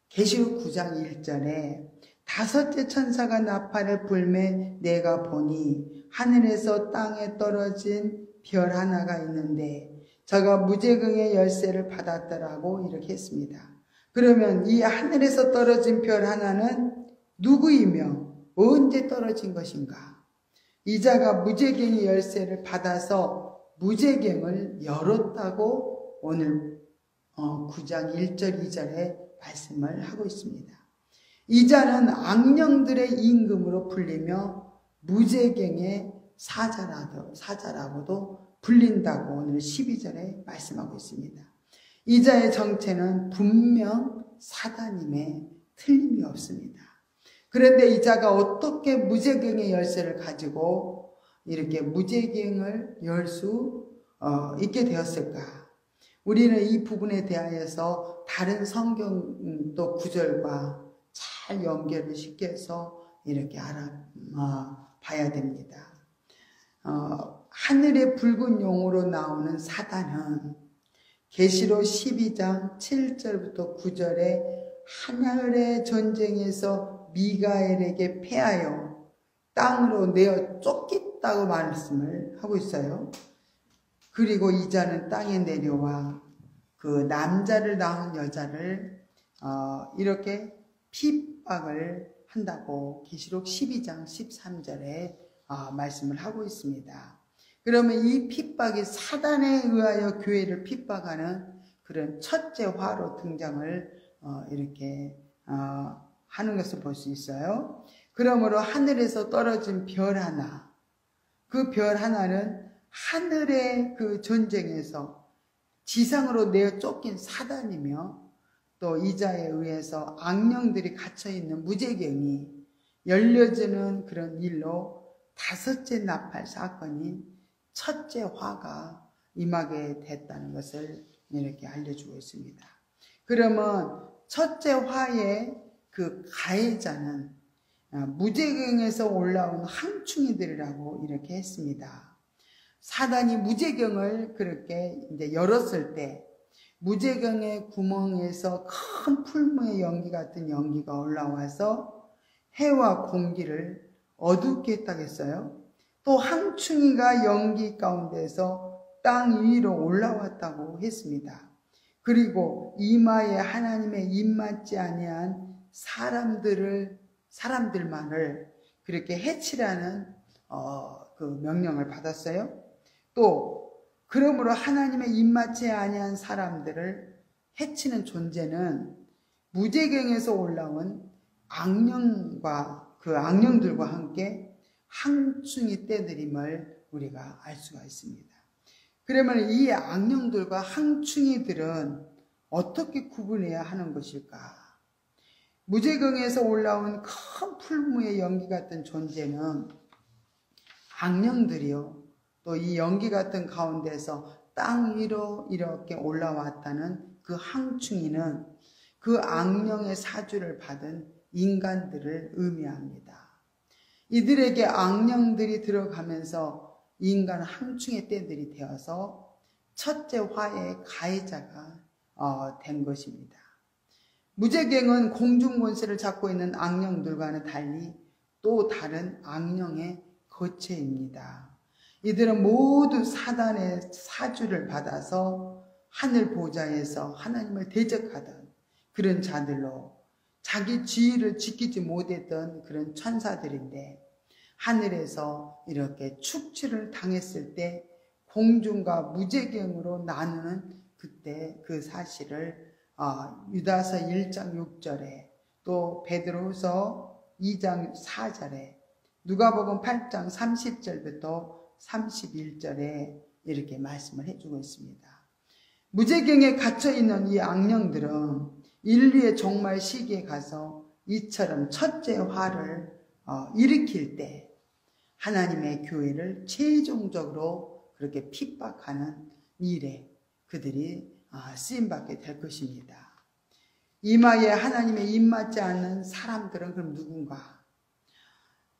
계시록 9장 1절에 다섯째 천사가 나팔을 불매 내가 보니 하늘에서 땅에 떨어진 별 하나가 있는데 저가 무제궁의 열쇠를 받았더라고 이렇게 했습니다. 그러면 이 하늘에서 떨어진 별 하나는 누구이며 언제 떨어진 것인가? 이 자가 무제경의 열쇠를 받아서 무제경을 열었다고 오늘 9장 1절 2절에 말씀을 하고 있습니다. 이 자는 악령들의 임금으로 불리며 무제경의 사자라고도 불린다고 오늘 12절에 말씀하고 있습니다. 이 자의 정체는 분명 사단임에 틀림이 없습니다. 그런데 이 자가 어떻게 무제경의 열쇠를 가지고 이렇게 무제경을 열 수 있게 되었을까? 우리는 이 부분에 대하여서 다른 성경 또 구절과 잘 연결을 시켜서 이렇게 알아봐야 됩니다. 하늘의 붉은 용으로 나오는 사단은 계시록 12장 7절부터 9절에 하늘의 전쟁에서 미가엘에게 패하여 땅으로 내어 쫓겼다고 말씀을 하고 있어요. 그리고 이 자는 땅에 내려와 그 남자를 낳은 여자를 이렇게 핍박을 한다고 계시록 12장 13절에 말씀을 하고 있습니다. 그러면 이 핍박이 사단에 의하여 교회를 핍박하는 그런 첫째 화로 등장을 이렇게 하는 것을 볼 수 있어요. 그러므로 하늘에서 떨어진 별 하나, 그 별 하나는 하늘의 그 전쟁에서 지상으로 내어 쫓긴 사단이며, 또 이자에 의해서 악령들이 갇혀있는 무제경이 열려지는 그런 일로 다섯째 나팔 사건인 첫째 화가 임하게 됐다는 것을 이렇게 알려주고 있습니다. 그러면 첫째 화의 그 가해자는 무제경에서 올라온 항충이들이라고 이렇게 했습니다. 사단이 무제경을 그렇게 이제 열었을 때 무제경의 구멍에서 큰 풀무의 연기 같은 연기가 올라와서 해와 공기를 어둡게 했다고 했어요. 또 항충이가 연기 가운데서 땅 위로 올라왔다고 했습니다. 그리고 이마에 하나님의 입맞지 아니한 사람들만을 그렇게 해치라는 그 명령을 받았어요. 또 그러므로 하나님의 입맞지 아니한 사람들을 해치는 존재는 무제경에서 올라온 악령과 그 악령들과 함께 항충이 떼들임을 우리가 알 수가 있습니다. 그러면 이 악령들과 항충이들은 어떻게 구분해야 하는 것일까? 무제경에서 올라온 큰 풀무의 연기 같은 존재는 악령들이요, 또 이 연기 같은 가운데서 땅 위로 이렇게 올라왔다는 그 항충이는 그 악령의 사주를 받은 인간들을 의미합니다. 이들에게 악령들이 들어가면서 인간 항충의 떼들이 되어서 첫째 화의 가해자가 된 것입니다. 무제경은 공중 권세를 잡고 있는 악령들과는 달리 또 다른 악령의 거체입니다. 이들은 모두 사단의 사주를 받아서 하늘 보좌에서 하나님을 대적하던 그런 자들로 자기 지위를 지키지 못했던 그런 천사들인데, 하늘에서 이렇게 축치를 당했을 때 공중과 무제경으로 나누는 그때 그 사실을 유다서 1장 6절에 또 베드로후서 2장 4절에 누가복음 8장 30절부터 31절에 이렇게 말씀을 해주고 있습니다. 무제경에 갇혀있는 이 악령들은 인류의 종말 시기에 가서 이처럼 첫째 화를 일으킬 때 하나님의 교회를 최종적으로 그렇게 핍박하는 일에 그들이 쓰임받게 될 것입니다. 이마에 하나님의 입맞지 않는 사람들은 그럼 누군가?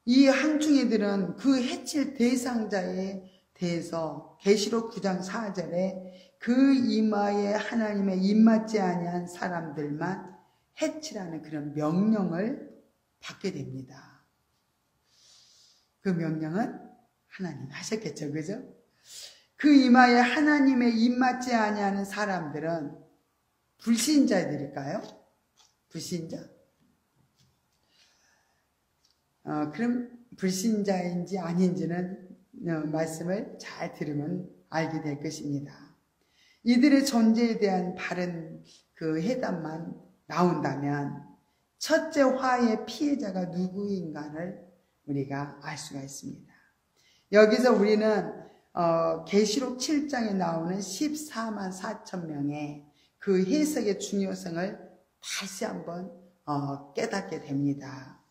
이 항충이들은 그 해칠 대상자에 대해서 계시록 9장 4절에 그 이마에 하나님의 입맞지 아니한 사람들만 해치라는 그런 명령을 받게 됩니다. 그 명령은 하나님 하셨겠죠, 그죠? 그 이마에 하나님의 입맞지 아니하는 사람들은 불신자들일까요? 불신자? 그럼 불신자인지 아닌지는 말씀을 잘 들으면 알게 될 것입니다. 이들의 존재에 대한 바른 그 해답만 나온다면 첫째 화의 피해자가 누구인가를 우리가 알 수가 있습니다. 여기서 우리는 계시록 7장에 나오는 14만 4천 명의 그 해석의 중요성을 다시 한번 깨닫게 됩니다.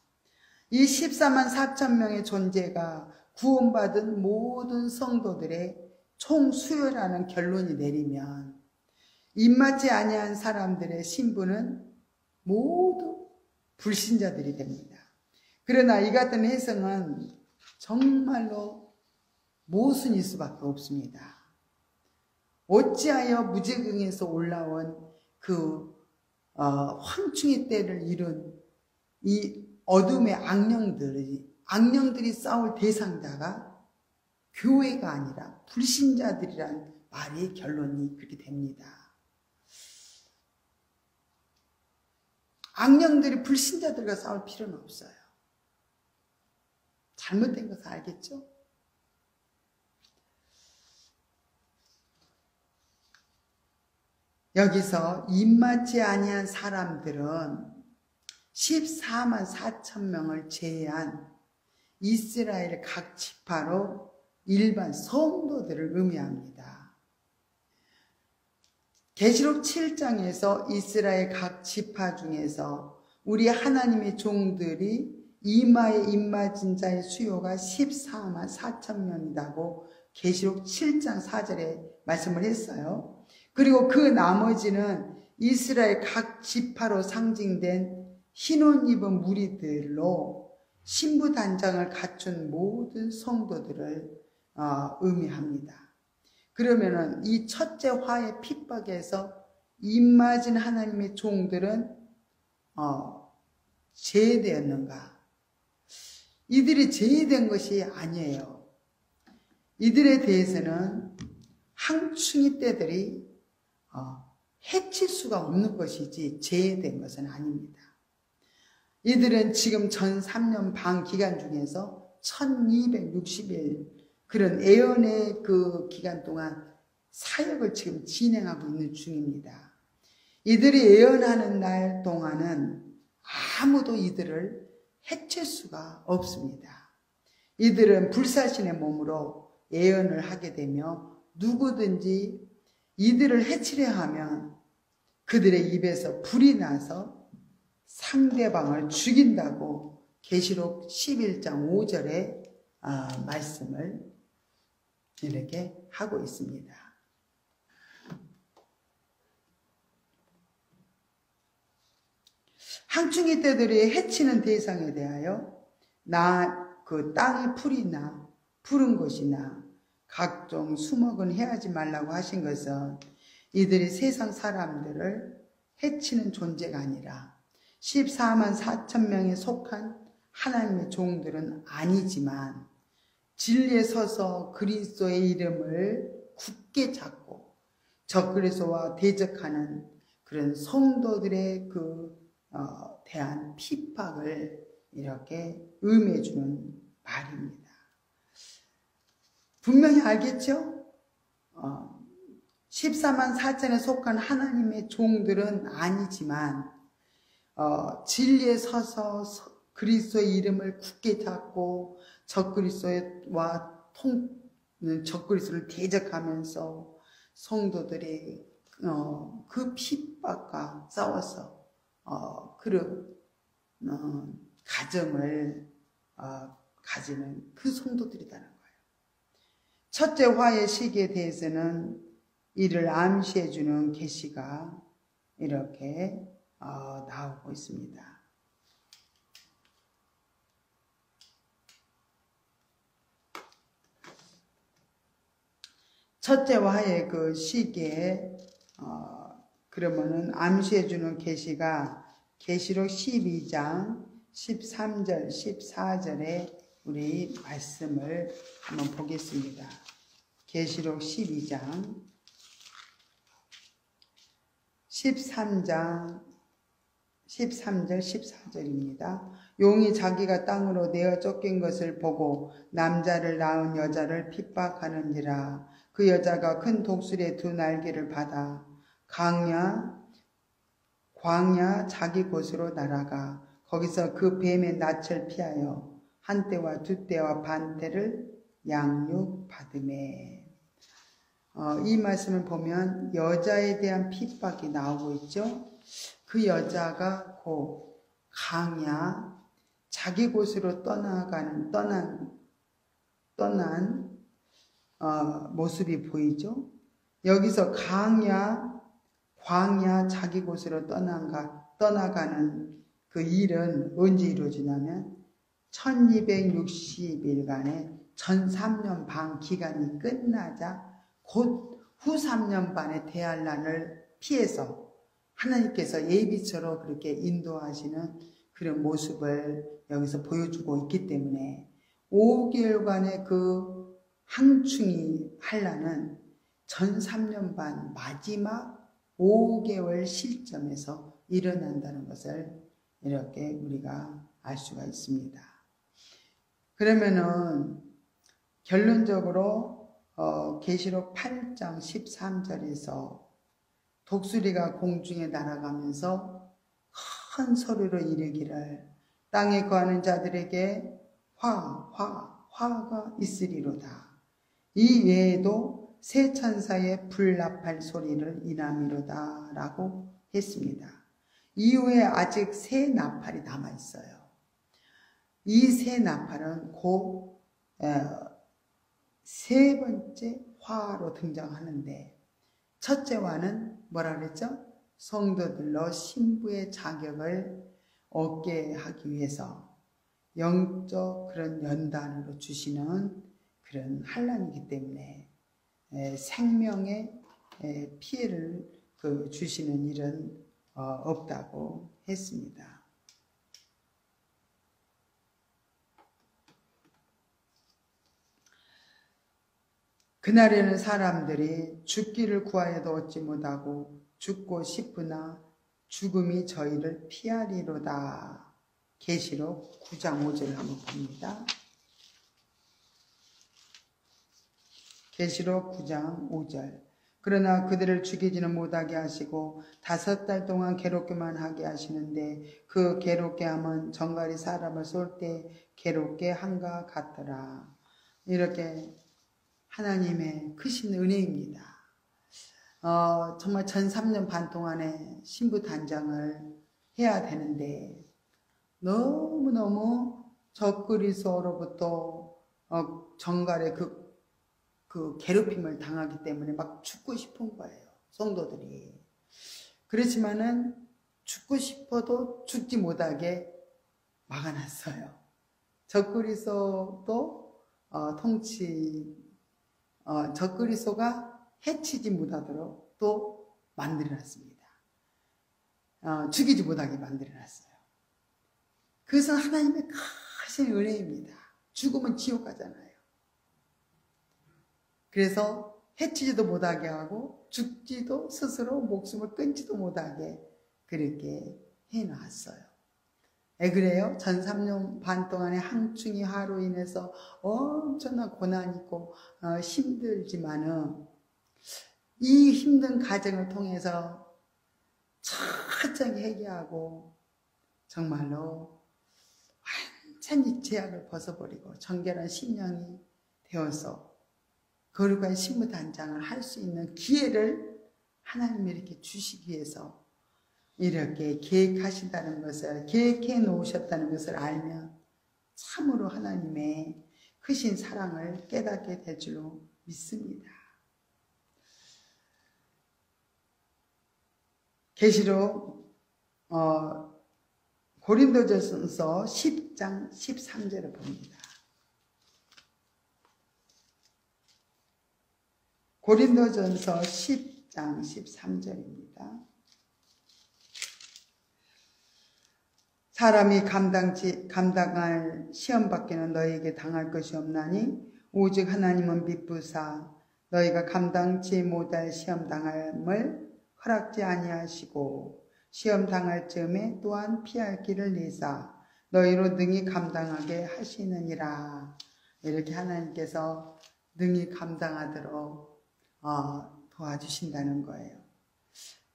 이 14만 4천 명의 존재가 구원받은 모든 성도들의 총수요라는 결론이 내리면 입맞지 아니한 사람들의 신분은 모두 불신자들이 됩니다. 그러나 이 같은 해석은 정말로 모순일 수밖에 없습니다. 어찌하여 무제경에서 올라온 그 황충의 때를 이룬 이 어둠의 악령들이 싸울 대상자가 교회가 아니라 불신자들이란 말의 결론이 그렇게 됩니다. 악령들이 불신자들과 싸울 필요는 없어요. 잘못된 것을 알겠죠? 여기서 입맞지 아니한 사람들은 14만 4천 명을 제외한 이스라엘 각 지파로 일반 성도들을 의미합니다. 계시록 7장에서 이스라엘 각 지파 중에서 우리 하나님의 종들이 이마에 입맞은 자의 수요가 14만 4천 명이라고 계시록 7장 4절에 말씀을 했어요. 그리고 그 나머지는 이스라엘 각 지파로 상징된 흰옷 입은 무리들로 신부단장을 갖춘 모든 성도들을 의미합니다. 그러면은 이 첫째 화의 핍박에서 입맞은 하나님의 종들은 제외되었는가? 이들이 제외된 것이 아니에요. 이들에 대해서는 항충이 때들이 해칠 수가 없는 것이지 제외된 것은 아닙니다. 이들은 지금 전 3년 반 기간 중에서 1260일 그런 애언의 그 기간 동안 사역을 지금 진행하고 있는 중입니다. 이들이 애언하는 날 동안은 아무도 이들을 해칠 수가 없습니다. 이들은 불사신의 몸으로 애언을 하게 되며 누구든지 이들을 해치려 하면 그들의 입에서 불이 나서 상대방을 죽인다고 계시록 11장 5절에 말씀을 이렇게 하고 있습니다. 항충이 떼들이 해치는 대상에 대하여 그 땅의 풀이나 푸른 것이나 각종 수목은 해하지 말라고 하신 것은 이들이 세상 사람들을 해치는 존재가 아니라 14만 4천 명에 속한 하나님의 종들은 아니지만 진리에 서서 그리스도의 이름을 굳게 잡고 적그리스도와 대적하는 그런 성도들의 대한 핍박을 이렇게 의미해 주는 말입니다. 분명히 알겠죠? 14만 4천에 속한 하나님의 종들은 아니지만 진리에 서서 그리스도의 이름을 굳게 잡고 적그리스도와 적그리스도를 대적하면서 성도들이 그 핍박과 싸워서 그런 가정을 가지는 그 성도들이라는 거예요. 첫째 화의 시기에 대해서는 이를 암시해주는 계시가 이렇게 나오고 있습니다. 첫째 화의 그 시기에 그러면은 암시해주는 계시가 계시록 12장 13절 14절에 우리 말씀을 한번 보겠습니다. 계시록 12장 13절 14절입니다. 용이 자기가 땅으로 내어 쫓긴 것을 보고 남자를 낳은 여자를 핍박하는지라. 그 여자가 큰 독수리의 두 날개를 받아 광야 자기 곳으로 날아가 거기서 그 뱀의 낯을 피하여 한 때와 두 때와 반 때를 양육받으매. 이 말씀을 보면 여자에 대한 핍박이 나오고 있죠. 그 여자가 곧 광야 자기 곳으로 떠난 모습이 보이죠. 여기서 광야 자기 곳으로 떠나가는 그 일은 언제 이루어지냐면 1260일간의 전 3년 반 기간이 끝나자 곧 후 3년 반의 대환란을 피해서 하나님께서 예비처럼 그렇게 인도하시는 그런 모습을 여기서 보여주고 있기 때문에 5개월간의 그 항충이 환란은 전 3년 반 마지막 5개월 시점에서 일어난다는 것을 이렇게 우리가 알 수가 있습니다. 그러면은 결론적으로 계시록 8장 13절에서 독수리가 공중에 날아가면서 큰 소리로 이르기를 땅에 거하는 자들에게 화가 있으리로다. 이 외에도 새 천사의 불나팔 소리를 인함이로다 라고 했습니다. 이후에 아직 새 나팔이 남아있어요. 이 새 나팔은 곧 세 번째 화로 등장하는데, 첫째 화는 뭐라 그랬죠? 성도들로 신부의 자격을 얻게 하기 위해서 영적 그런 연단으로 주시는 그런 환난이기 때문에 생명의 피해를 주시는 일은 없다고 했습니다. 그날에는 사람들이 죽기를 구하여도 얻지 못하고 죽고 싶으나 죽음이 저희를 피하리로다. 계시록 9장 5절 한번 봅니다. 계시록 9장 5절. 그러나 그들을 죽이지는 못하게 하시고 5달 동안 괴롭게만 하게 하시는데 그 괴롭게 함은 정갈이 사람을 쏠 때 괴롭게 한가 같더라. 이렇게 하나님의 크신 은혜입니다. 정말 전 3년 반 동안에 신부 단장을 해야 되는데 너무너무 적그리스도로부터 정갈의 그 괴롭힘을 당하기 때문에 막 죽고 싶은 거예요. 성도들이. 그렇지만은 죽고 싶어도 죽지 못하게 막아놨어요. 적그리스도도 적그리스도가 해치지 못하도록 또 만들어놨습니다. 죽이지 못하게 만들어놨어요. 그것은 하나님의 크신 은혜입니다. 죽으면 지옥 가잖아요. 그래서 해치지도 못하게 하고 죽지도 스스로 목숨을 끊지도 못하게 그렇게 해놨어요. 왜 그래요? 전 3년 반 동안의 항충이 화로 인해서 엄청난 고난이 있고 힘들지만은 이 힘든 과정을 통해서 철저히 회개하고 정말로 완전히 죄악을 벗어버리고 정결한 심령이 되어서 거룩한 신부 단장을 할 수 있는 기회를 하나님이 이렇게 주시기 위해서 이렇게 계획하신다는 것을, 계획해 놓으셨다는 것을 알면 참으로 하나님의 크신 사랑을 깨닫게 될 줄로 믿습니다. 계시록 고린도전서 10장 13절을 봅니다. 고린도전서 10장 13절입니다. 사람이 감당할 시험밖에는 너희에게 당할 것이 없나니 오직 하나님은 미쁘사 너희가 감당치 못할 시험 당함을 허락지 아니하시고 시험 당할 즈음에 또한 피할 길을 내사 너희로 능히 감당하게 하시느니라. 이렇게 하나님께서 능히 감당하도록 도와주신다는 거예요.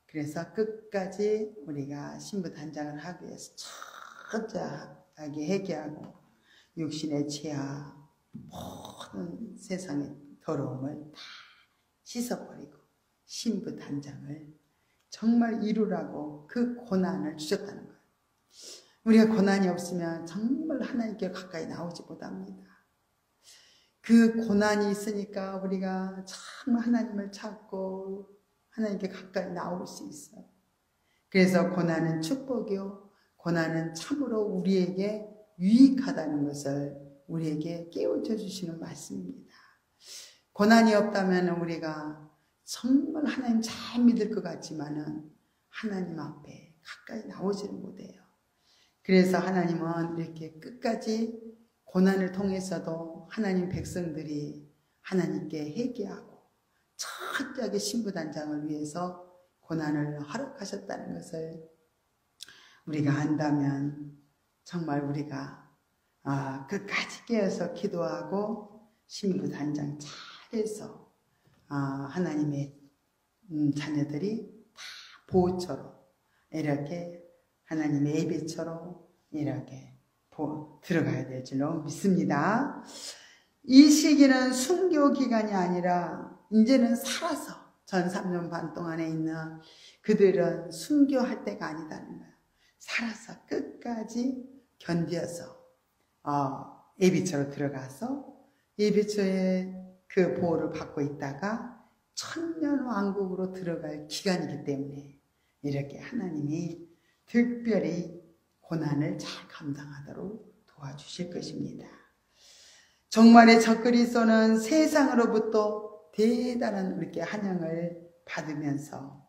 그래서 끝까지 우리가 신부 단장을 하기 위해서 철저하게 회개하고 육신의 죄와 모든 세상의 더러움을 다 씻어버리고 신부 단장을 정말 이루라고 그 고난을 주셨다는 거예요. 우리가 고난이 없으면 정말 하나님께 가까이 나오지 못합니다. 그 고난이 있으니까 우리가 참 하나님을 찾고 하나님께 가까이 나올 수 있어요. 그래서 고난은 축복이요, 고난은 참으로 우리에게 유익하다는 것을 우리에게 깨우쳐 주시는 말씀입니다. 고난이 없다면 우리가 정말 하나님 잘 믿을 것 같지만은 하나님 앞에 가까이 나오지를 못해요. 그래서 하나님은 이렇게 끝까지 고난을 통해서도 하나님 백성들이 하나님께 회개하고 철저하게 신부단장을 위해서 고난을 허락하셨다는 것을 우리가 안다면 정말 우리가 끝까지 깨어서 기도하고 신부단장 잘해서 하나님의 자녀들이 다 보호처럼 이렇게 하나님의 예배처럼 이렇게 들어가야 될 줄로 믿습니다. 이 시기는 순교 기간이 아니라 이제는 살아서 전 3년 반 동안에 있는 그들은 순교할 때가 아니다는 거야. 살아서 끝까지 견뎌서 예비처로 들어가서 예비처의 그 보호를 받고 있다가 천년왕국으로 들어갈 기간이기 때문에 이렇게 하나님이 특별히 고난을 잘 감당하도록 도와주실 것입니다. 정말의 적그리스도는 세상으로부터 대단한 이렇게 환영을 받으면서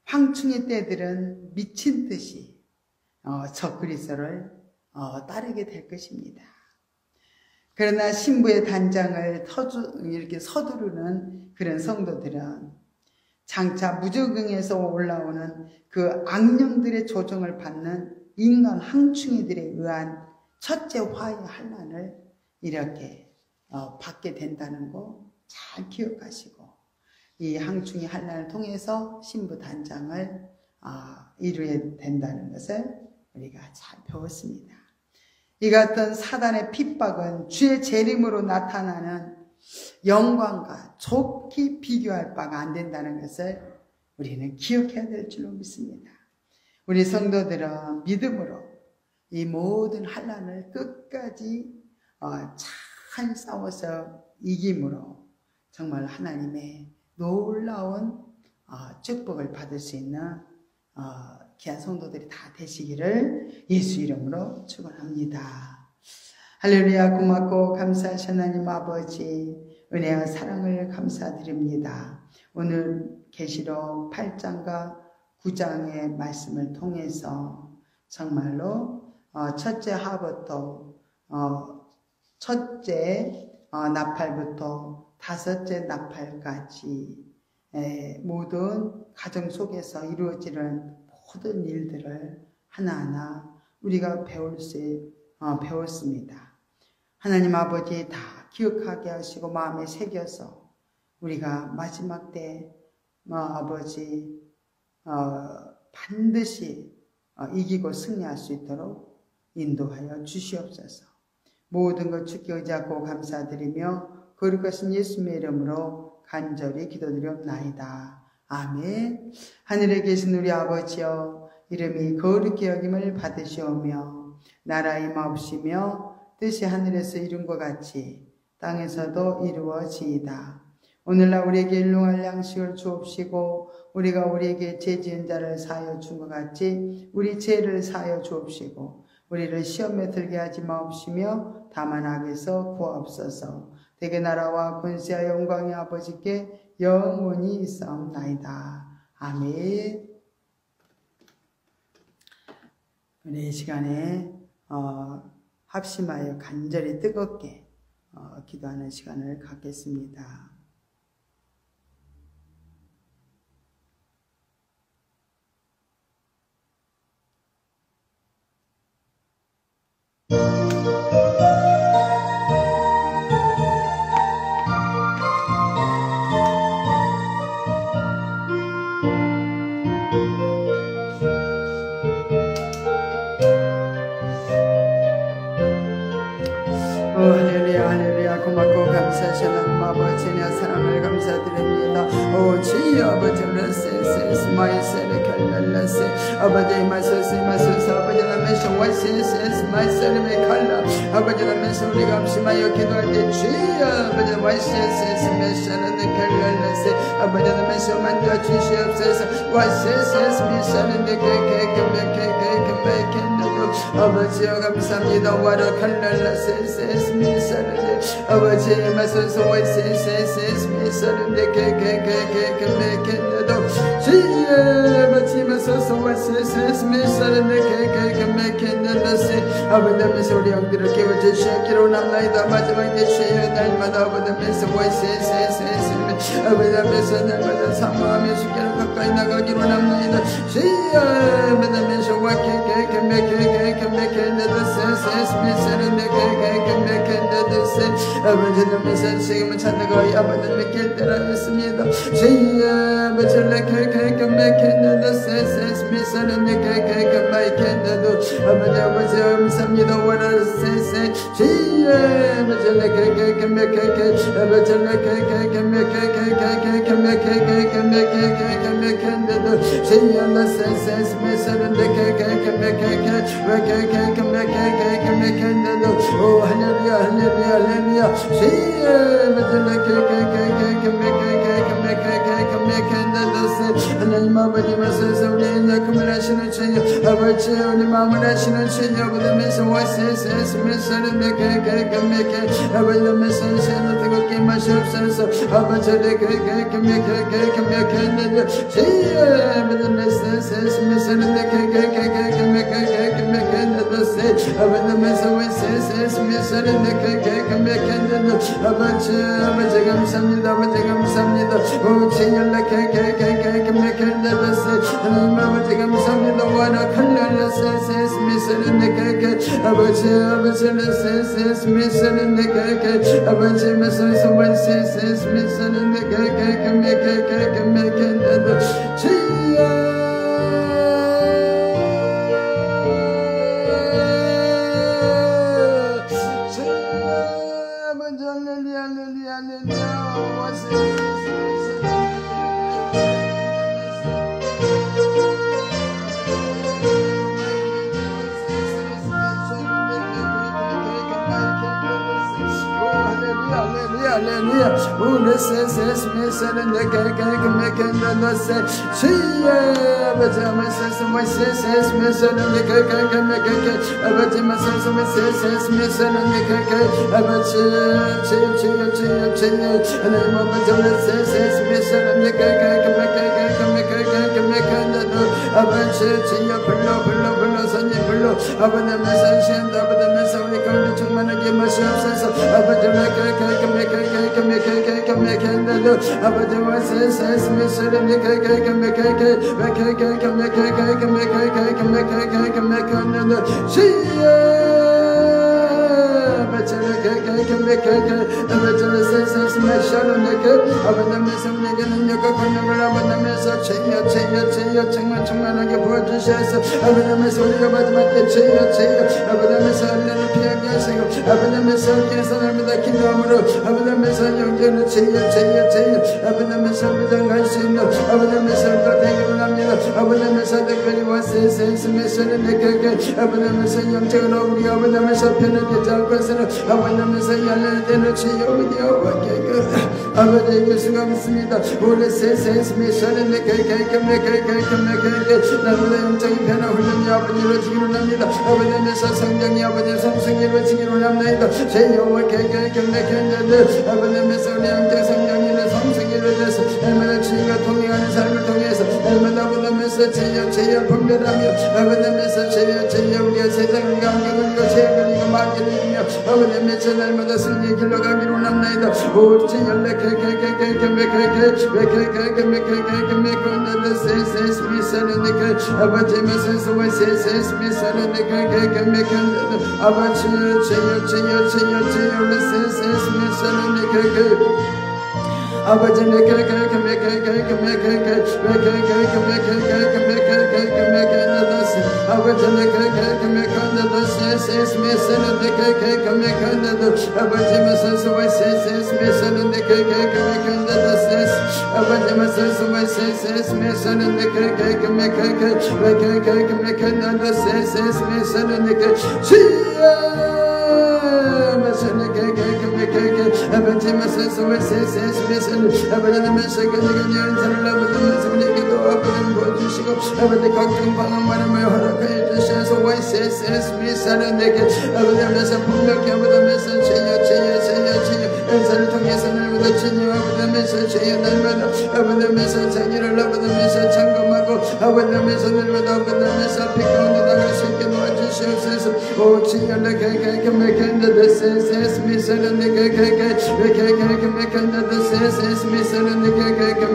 황충의 떼들은 미친 듯이 적그리스도를 따르게 될 것입니다. 그러나 신부의 단장을 이렇게 서두르는 그런 성도들은 장차 무적응에서 올라오는 그 악령들의 조종을 받는 인간 황충이들에 의한 첫째 화의 환난을 이렇게 받게 된다는 거 잘 기억하시고 이 황충의 환난을 통해서 신부 단장을 이루어야 된다는 것을 우리가 잘 배웠습니다. 이 같은 사단의 핍박은 주의 재림으로 나타나는 영광과 좋게 비교할 바가 안 된다는 것을 우리는 기억해야 될 줄로 믿습니다. 우리 성도들은 믿음으로 이 모든 환난을 끝까지 잘 싸워서 이김으로 정말 하나님의 놀라운 축복을 받을 수 있는 귀한 성도들이 다 되시기를 예수 이름으로 축원합니다. 할렐루야. 고맙고 감사하신 하나님 아버지, 은혜와 사랑을 감사드립니다. 오늘 계시록 8장과 9장의 말씀을 통해서 정말로 첫째 하부터 첫째 나팔부터 다섯째 나팔까지 모든 가정 속에서 이루어지는 모든 일들을 하나하나 우리가 배웠습니다. 하나님 아버지 다 기억하게 하시고 마음에 새겨서 우리가 마지막 때 아버지 반드시 이기고 승리할 수 있도록 인도하여 주시옵소서. 모든 것 주께 의지하고 감사드리며 거룩하신 예수님의 이름으로 간절히 기도드리옵나이다. 아멘. 하늘에 계신 우리 아버지여, 이름이 거룩히 여김을 받으시오며 나라 임하옵시며 뜻이 하늘에서 이룬 것 같이 땅에서도 이루어지이다. 오늘날 우리에게 일용할 양식을 주옵시고 우리가 우리에게 죄 지은 자를 사하여 준 것 같이 우리 죄를 사하여 주옵시고 우리를 시험에 들게 하지 마옵시며 다만 악에서 구하옵소서. 대개 나라와 권세와 영광이 아버지께 영원히 있사옵나이다. 아멘. 오늘 이 시간에 합심하여 간절히 뜨겁게 기도하는 시간을 갖겠습니다. 고맙고 감사하신 하나님 아버지의 사랑을 감사드립니다. 오 주여 아버지 레세세스 마이세르 칼랄라세 아버지 마소스 아버지 라면서 와이세세스 마이세르 칼라 아버지 라면서 우리가 합심하여 기도할 때 주여 아버지 와이세세스 메시르 칼랄라세 아버지 라면서 만져 주시옵소서. 와이세세스 미사르 아버지여 감사합니다. 와라 칼랄라세세스 미사르 아버지 마소서 와이세세스 미사르 메켄나도 주여 아버지 마소서 와이세세스 미사르 메켄나세 아버지 우리 영들을 깨워주시기로 남나이다. 마지막 때 주여 날마다 아버지 와이세세스 아버지 날마다 사모하며 주께로 가까이 나가기로 남나이다. 주여 아버지 와케케케메케케메켄나도 세세스 미사르 메켄나도 아버지 남에서 지금은 찾아가 아버지 믿길 때라였습니다. 주여 아버지 내게 맥힌다도 미사는 내게 마이캔다도 아버지 감사합니다. 원하세세 주여 아버지 내게 맥히게 아버지 내게 맥힌다도 주여 나세세 미사는 내게 맥힌다도 오 할렐루야 할렐루야 할렐루야 주여 아버지 하나님 아버지 말씀에서 우리의 약함을 하시는 주여 아버지 우리 마음을 하시는 주여 아버지 와세세스 메사는 내게 아버지 메사는 뜨겁게 마시옵소서 아버지 내게 주여 아버지 메사는 메사는 내게 아버지 메사는 메사는 내게 아버지 감사합니다 아버지 감사합니다 오 주여 하나님 아버지 감사합니다 와라 칼날라세스 미스는 내게 아버지 세스 미스는 내게 아버지 메사스 원세스 미스는 내게 맥힌다도 주여 Hallelujah. Who says Missen the cake and the set. She says my says Missen the cake and make it. About him says Missen and the cake. About and I'm over to says Missen and the cake and make it. About pillow, sunny pillow. About the message and about the message we come to manage myself. About the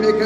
Make